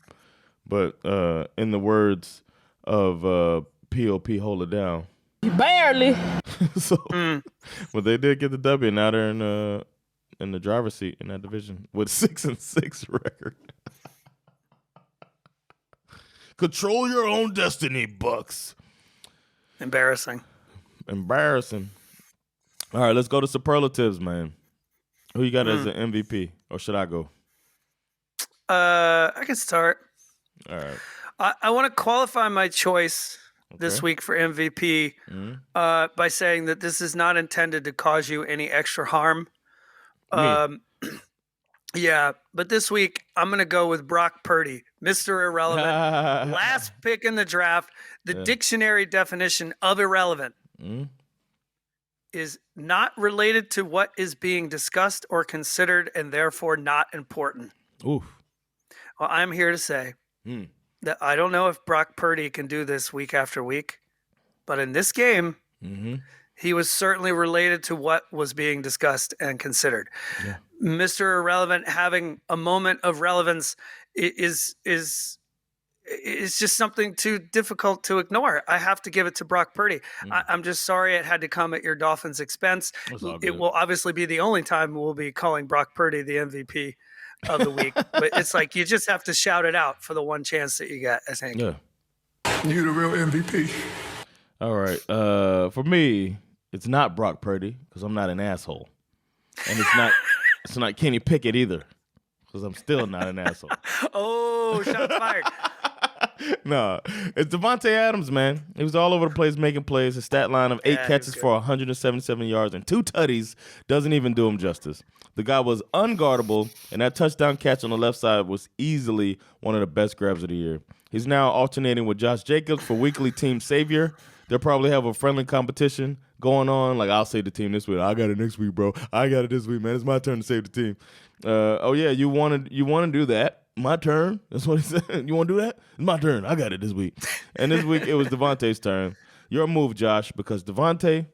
but in the words of POP, hold it down. Barely. But they did get the W. Now they're in the driver's seat in that division with 6-6 record. Control your own destiny, Bucs. Embarrassing. All right, let's go to superlatives, man. Who you got as an MVP, or should I go? I can start. All right. I want to qualify my choice this week for MVP by saying that this is not intended to cause you any extra harm. Yeah, but this week I'm going to go with Brock Purdy, Mr. Irrelevant. Last pick in the draft. The dictionary definition of irrelevant is not related to what is being discussed or considered and therefore not important. Oof. Well, I'm here to say that I don't know if Brock Purdy can do this week after week, but in this game, he was certainly related to what was being discussed and considered. Yeah. Mr. Irrelevant having a moment of relevance is just something too difficult to ignore. I have to give it to Brock Purdy. I'm just sorry it had to come at your Dolphins' expense. It will obviously be the only time we'll be calling Brock Purdy the MVP of the week. But it's like you just have to shout it out for the one chance that you get, I think. Yeah. You the real MVP. All right. For me, it's not Brock Purdy because I'm not an asshole. And it's not Kenny Pickett either because I'm still not an asshole. Oh, shots fired. No, it's Devontae Adams, man. He was all over the place making plays. His stat line of 8 catches for 177 yards and 2 tutties doesn't even do him justice. The guy was unguardable, and that touchdown catch on the left side was easily one of the best grabs of the year. He's now alternating with Josh Jacobs for weekly team savior. They'll probably have a friendly competition going on. Like, I'll save the team this week. I got it next week, bro. I got it this week, man. It's my turn to save the team. Oh, yeah, you want to do that. My turn. That's what he said. You want to do that? It's my turn. I got it this week. And this week, it was Devontae's turn. Your move, Josh, because Devontae.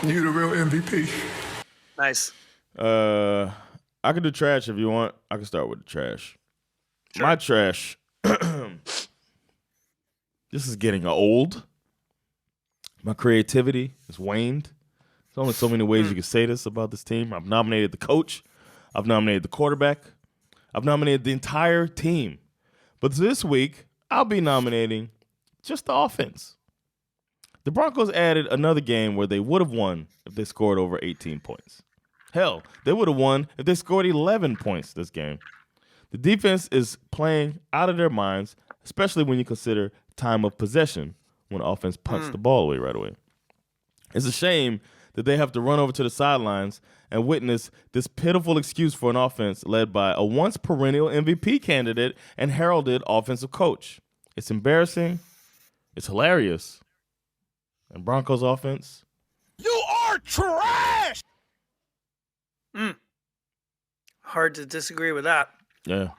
You the real MVP. Nice. I can do trash if you want. I can start with the trash. Sure. My trash. This is getting old. My creativity has waned. There's only so many ways you can say this about this team. I've nominated the coach. I've nominated the quarterback. I've nominated the entire team. But this week, I'll be nominating just the offense. The Broncos added another game where they would have won if they scored over 18 points. Hell, they would have won if they scored 11 points this game. The defense is playing out of their minds, especially when you consider time of possession when offense punts the ball away right away. It's a shame that they have to run over to the sidelines and witness this pitiful excuse for an offense led by a once perennial MVP candidate and heralded offensive coach. It's embarrassing. It's hilarious. And Broncos offense. You are trash! Hard to disagree with that. Yeah.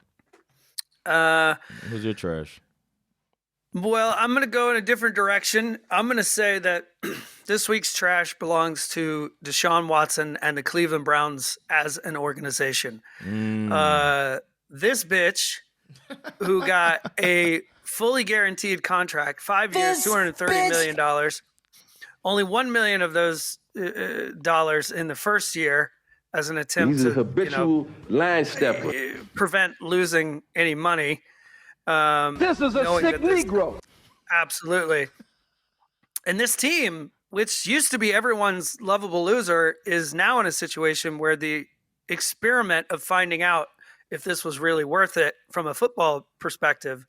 Who's your trash? Well, I'm going to go in a different direction. I'm going to say that this week's trash belongs to Deshaun Watson and the Cleveland Browns as an organization. This bitch who got a fully guaranteed contract, 5 years, $230 million, only $1 million of those dollars in the first year as an attempt He's a habitual line stepper. Prevent losing any money. This is a sick Negro. Absolutely. And this team, which used to be everyone's lovable loser, is now in a situation where the experiment of finding out if this was really worth it from a football perspective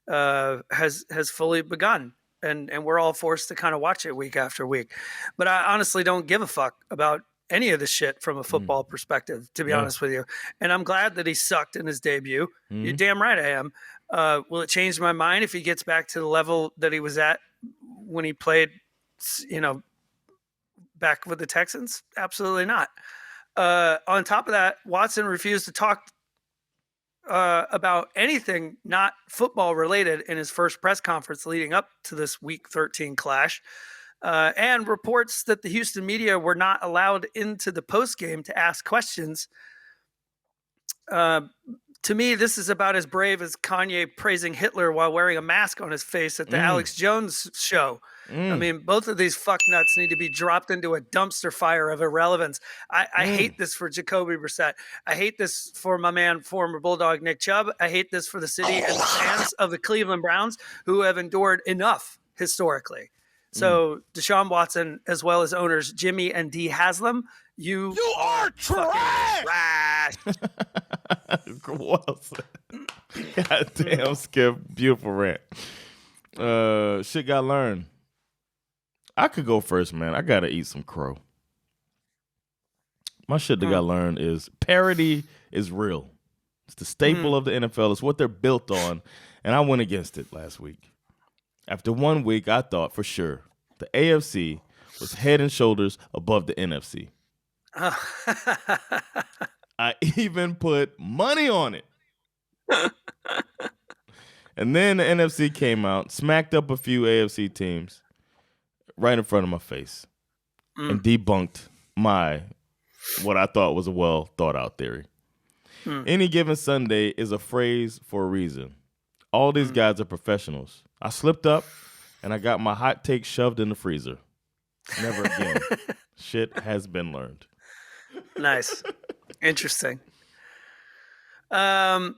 has fully begun. And we're all forced to kind of watch it week after week. But I honestly don't give a fuck about any of this shit from a football perspective, to be honest with you. And I'm glad that he sucked in his debut. You're damn right I am. Will it change my mind if he gets back to the level that he was at when he played, back with the Texans? Absolutely not. On top of that, Watson refused to talk about anything not football related in his first press conference leading up to this Week 13 clash. And reports that the Houston media were not allowed into the postgame to ask questions. To me, this is about as brave as Kanye praising Hitler while wearing a mask on his face at the Alex Jones show. I mean, both of these fucknuts need to be dropped into a dumpster fire of irrelevance. I hate this for Jacoby Brissett. I hate this for my man, former Bulldog Nick Chubb. I hate this for the city and the fans of the Cleveland Browns who have endured enough historically. So Deshaun Watson, as well as owners Jimmy and Dee Haslam, you are trash. Well said. God damn, Skip. Beautiful rant. Shit got learned. I could go first, man. I got to eat some crow. My shit that got learned is parity is real. It's the staple of the NFL. It's what they're built on. And I went against it last week. After 1 week, I thought for sure the AFC was head and shoulders above the NFC. I even put money on it. And then the NFC came out, smacked up a few AFC teams right in front of my face and debunked what I thought was a well thought out theory. Any given Sunday is a phrase for a reason. All these guys are professionals. I slipped up and I got my hot take shoved in the freezer. Never again. Shit has been learned. Nice. Interesting. I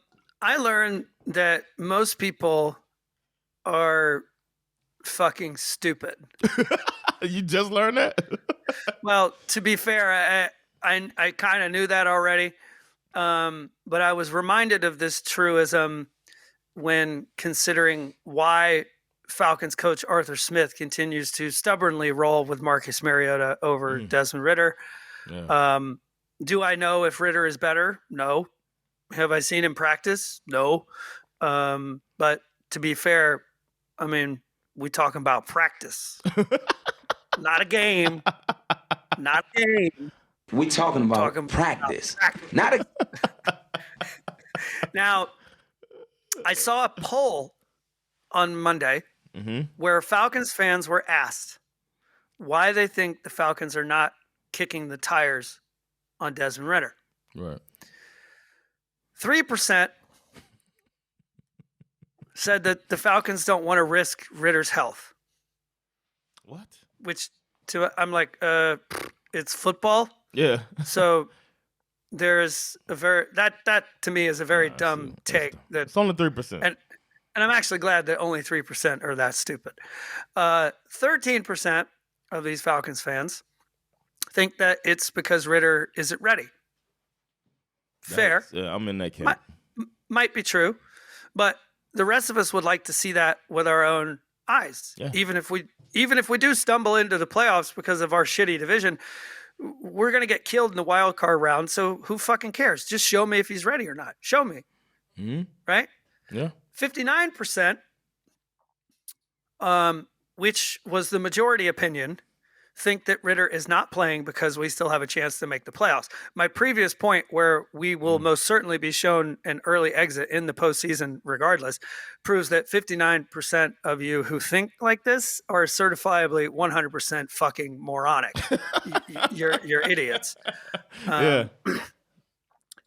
learned that most people are fucking stupid. You just learned that? Well, to be fair, I kind of knew that already. But I was reminded of this truism when considering why Falcons coach Arthur Smith continues to stubbornly roll with Marcus Mariota over Desmond Ridder. Yeah. Do I know if Ridder is better? No. Have I seen him practice? No. But to be fair, I mean, we talking about practice, not a game. Not a game. We talking about practice. Not a. Now, I saw a poll on Monday where Falcons fans were asked why they think the Falcons are not kicking the tires on Desmond Ridder. Right. 3% said that the Falcons don't want to risk Ridder's health. What? Which I'm like, it's football. Yeah. So there's a that to me is a very dumb take. That it's only 3%. And I'm actually glad that only 3% are that stupid. 13% of these Falcons fans think that it's because Ridder isn't ready. Fair. Yeah, I'm in that camp. Might be true, but the rest of us would like to see that with our own eyes. Yeah. Even if we do stumble into the playoffs because of our shitty division, we're going to get killed in the wild card round. So who fucking cares? Just show me if he's ready or not. Show me. Right? Yeah. 59%, which was the majority opinion, think that Ridder is not playing because we still have a chance to make the playoffs. My previous point, where we will most certainly be shown an early exit in the postseason regardless, proves that 59% of you who think like this are certifiably 100% fucking moronic. You're idiots. Yeah.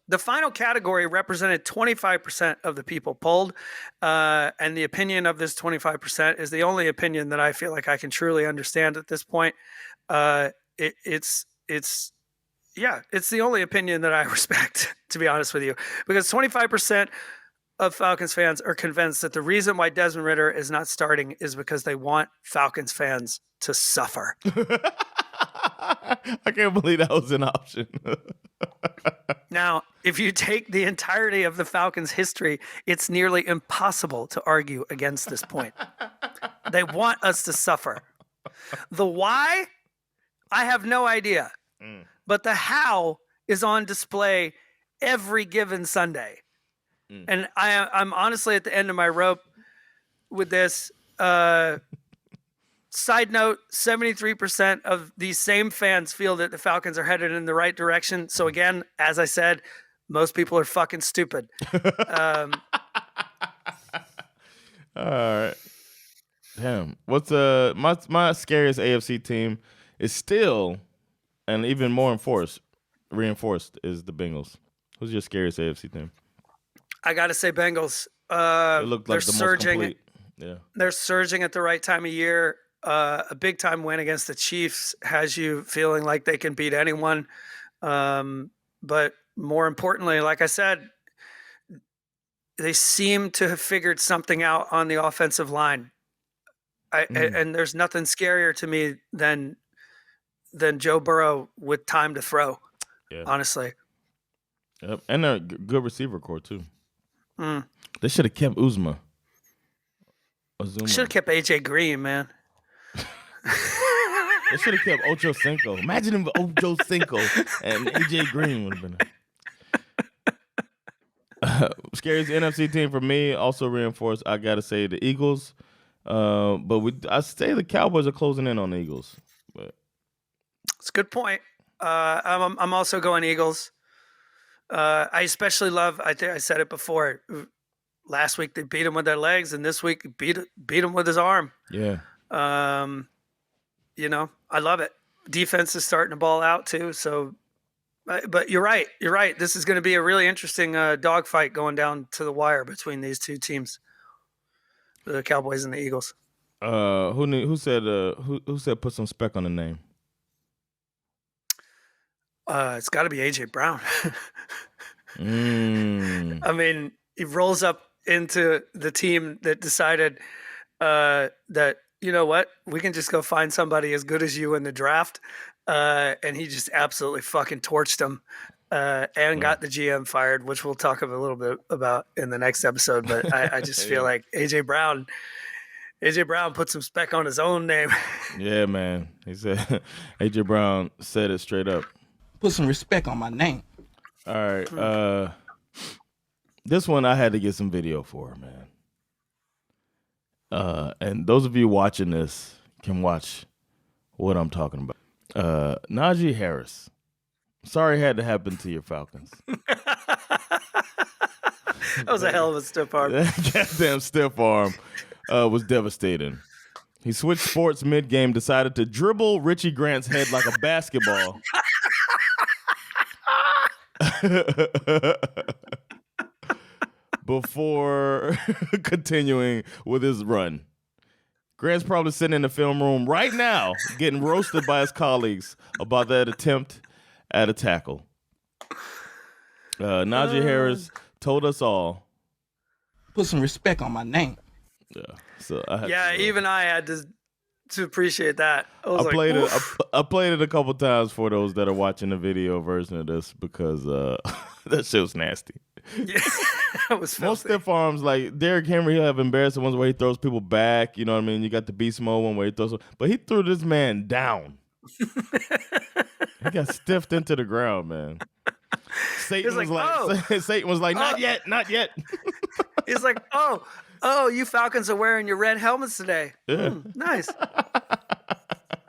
The final category represented 25% of the people polled, and the opinion of this 25% is the only opinion that I feel like I can truly understand at this point. It's the only opinion that I respect, to be honest with you, because 25% of Falcons fans are convinced that the reason why Desmond Ridder is not starting is because they want Falcons fans to suffer. I can't believe that was an option. Now, if you take the entirety of the Falcons' history, it's nearly impossible to argue against this point. They want us to suffer. The why, I have no idea. But the how is on display every given Sunday. And I'm honestly at the end of my rope with this. Side note, 73% of these same fans feel that the Falcons are headed in the right direction. So again, as I said, most people are fucking stupid. All right. Damn. What's my scariest AFC team is still, and even more reinforced is the Bengals. Who's your scariest AFC team? I got to say Bengals. They look like the surging. most complete. Yeah. They're surging at the right time of year. A big time win against the Chiefs has you feeling like they can beat anyone. But more importantly, like I said, they seem to have figured something out on the offensive line. And there's nothing scarier to me than Joe Burrow with time to throw. Yeah. Honestly. Yep. And a good receiver core too. They should have kept Uzma. Should have kept AJ Green, man. They should have kept Ocho Cinco. Imagine if Ocho Cinco and AJ Green would have been. Scariest NFC team for me, also reinforced. I gotta say the Eagles, but I say the Cowboys are closing in on the Eagles. But it's a good point. I'm also going Eagles. I especially love. I think I said it before. Last week they beat him with their legs, and this week beat him with his arm. Yeah. I love it. Defense is starting to ball out too. So, but you're right. You're right. This is going to be a really interesting dogfight going down to the wire between these two teams, the Cowboys and the Eagles. Who said put some spec on the name? It's got to be AJ Brown. I mean, he rolls up into the team that decided that, you know what, we can just go find somebody as good as you in the draft. And he just absolutely fucking torched them. and got the GM fired, which we'll talk a little bit about in the next episode. But I just feel like AJ Brown put some spec on his own name. Yeah, man. He said AJ Brown said it straight up. Put some respect on my name. All right. This one I had to get some video for, man. And those of you watching this can watch what I'm talking about. Najee Harris. Sorry it had to happen to your Falcons. That was a hell of a stiff arm. That goddamn stiff arm was devastating. He switched sports mid-game, decided to dribble Richie Grant's head like a basketball. Before continuing with his run. Grant's probably sitting in the film room right now getting roasted by his colleagues about that attempt at a tackle. Najee Harris told us all. Put some respect on my name. Yeah, so I had to appreciate that. I played it a couple times for those that are watching the video version of this because that shit was nasty. Yeah, that was filthy. Most stiff arms, like Derrick Henry, he'll have embarrassing ones where he throws people back. You know what I mean? You got the beast mode one where he throws, but he threw this man down. He got stiffed into the ground, man. Satan was like, not yet, not yet. He's like, oh, you Falcons are wearing your red helmets today. Yeah. Nice.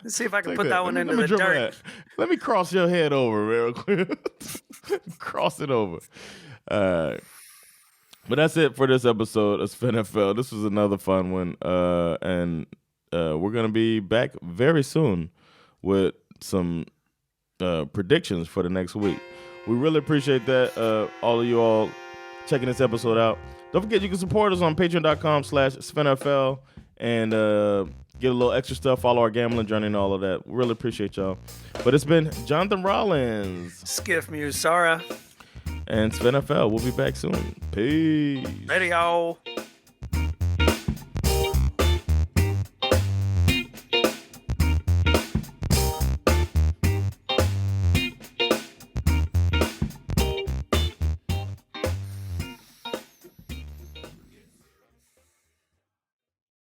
Let's see if I can put that one into the dirt. Let me cross your head over real quick. Cross it over. But that's it for this episode of SveNFL. This was another fun one. And we're going to be back very soon with some predictions for the next week. We really appreciate that. All of you all checking this episode out. Don't forget you can support us on patreon.com/SveNFL and get a little extra stuff, follow our gambling journey and all of that. We really appreciate y'all. But it's been Jonathan Rollins, Schif Musara, and SveNFL. We'll be back soon. Peace. Ready, y'all.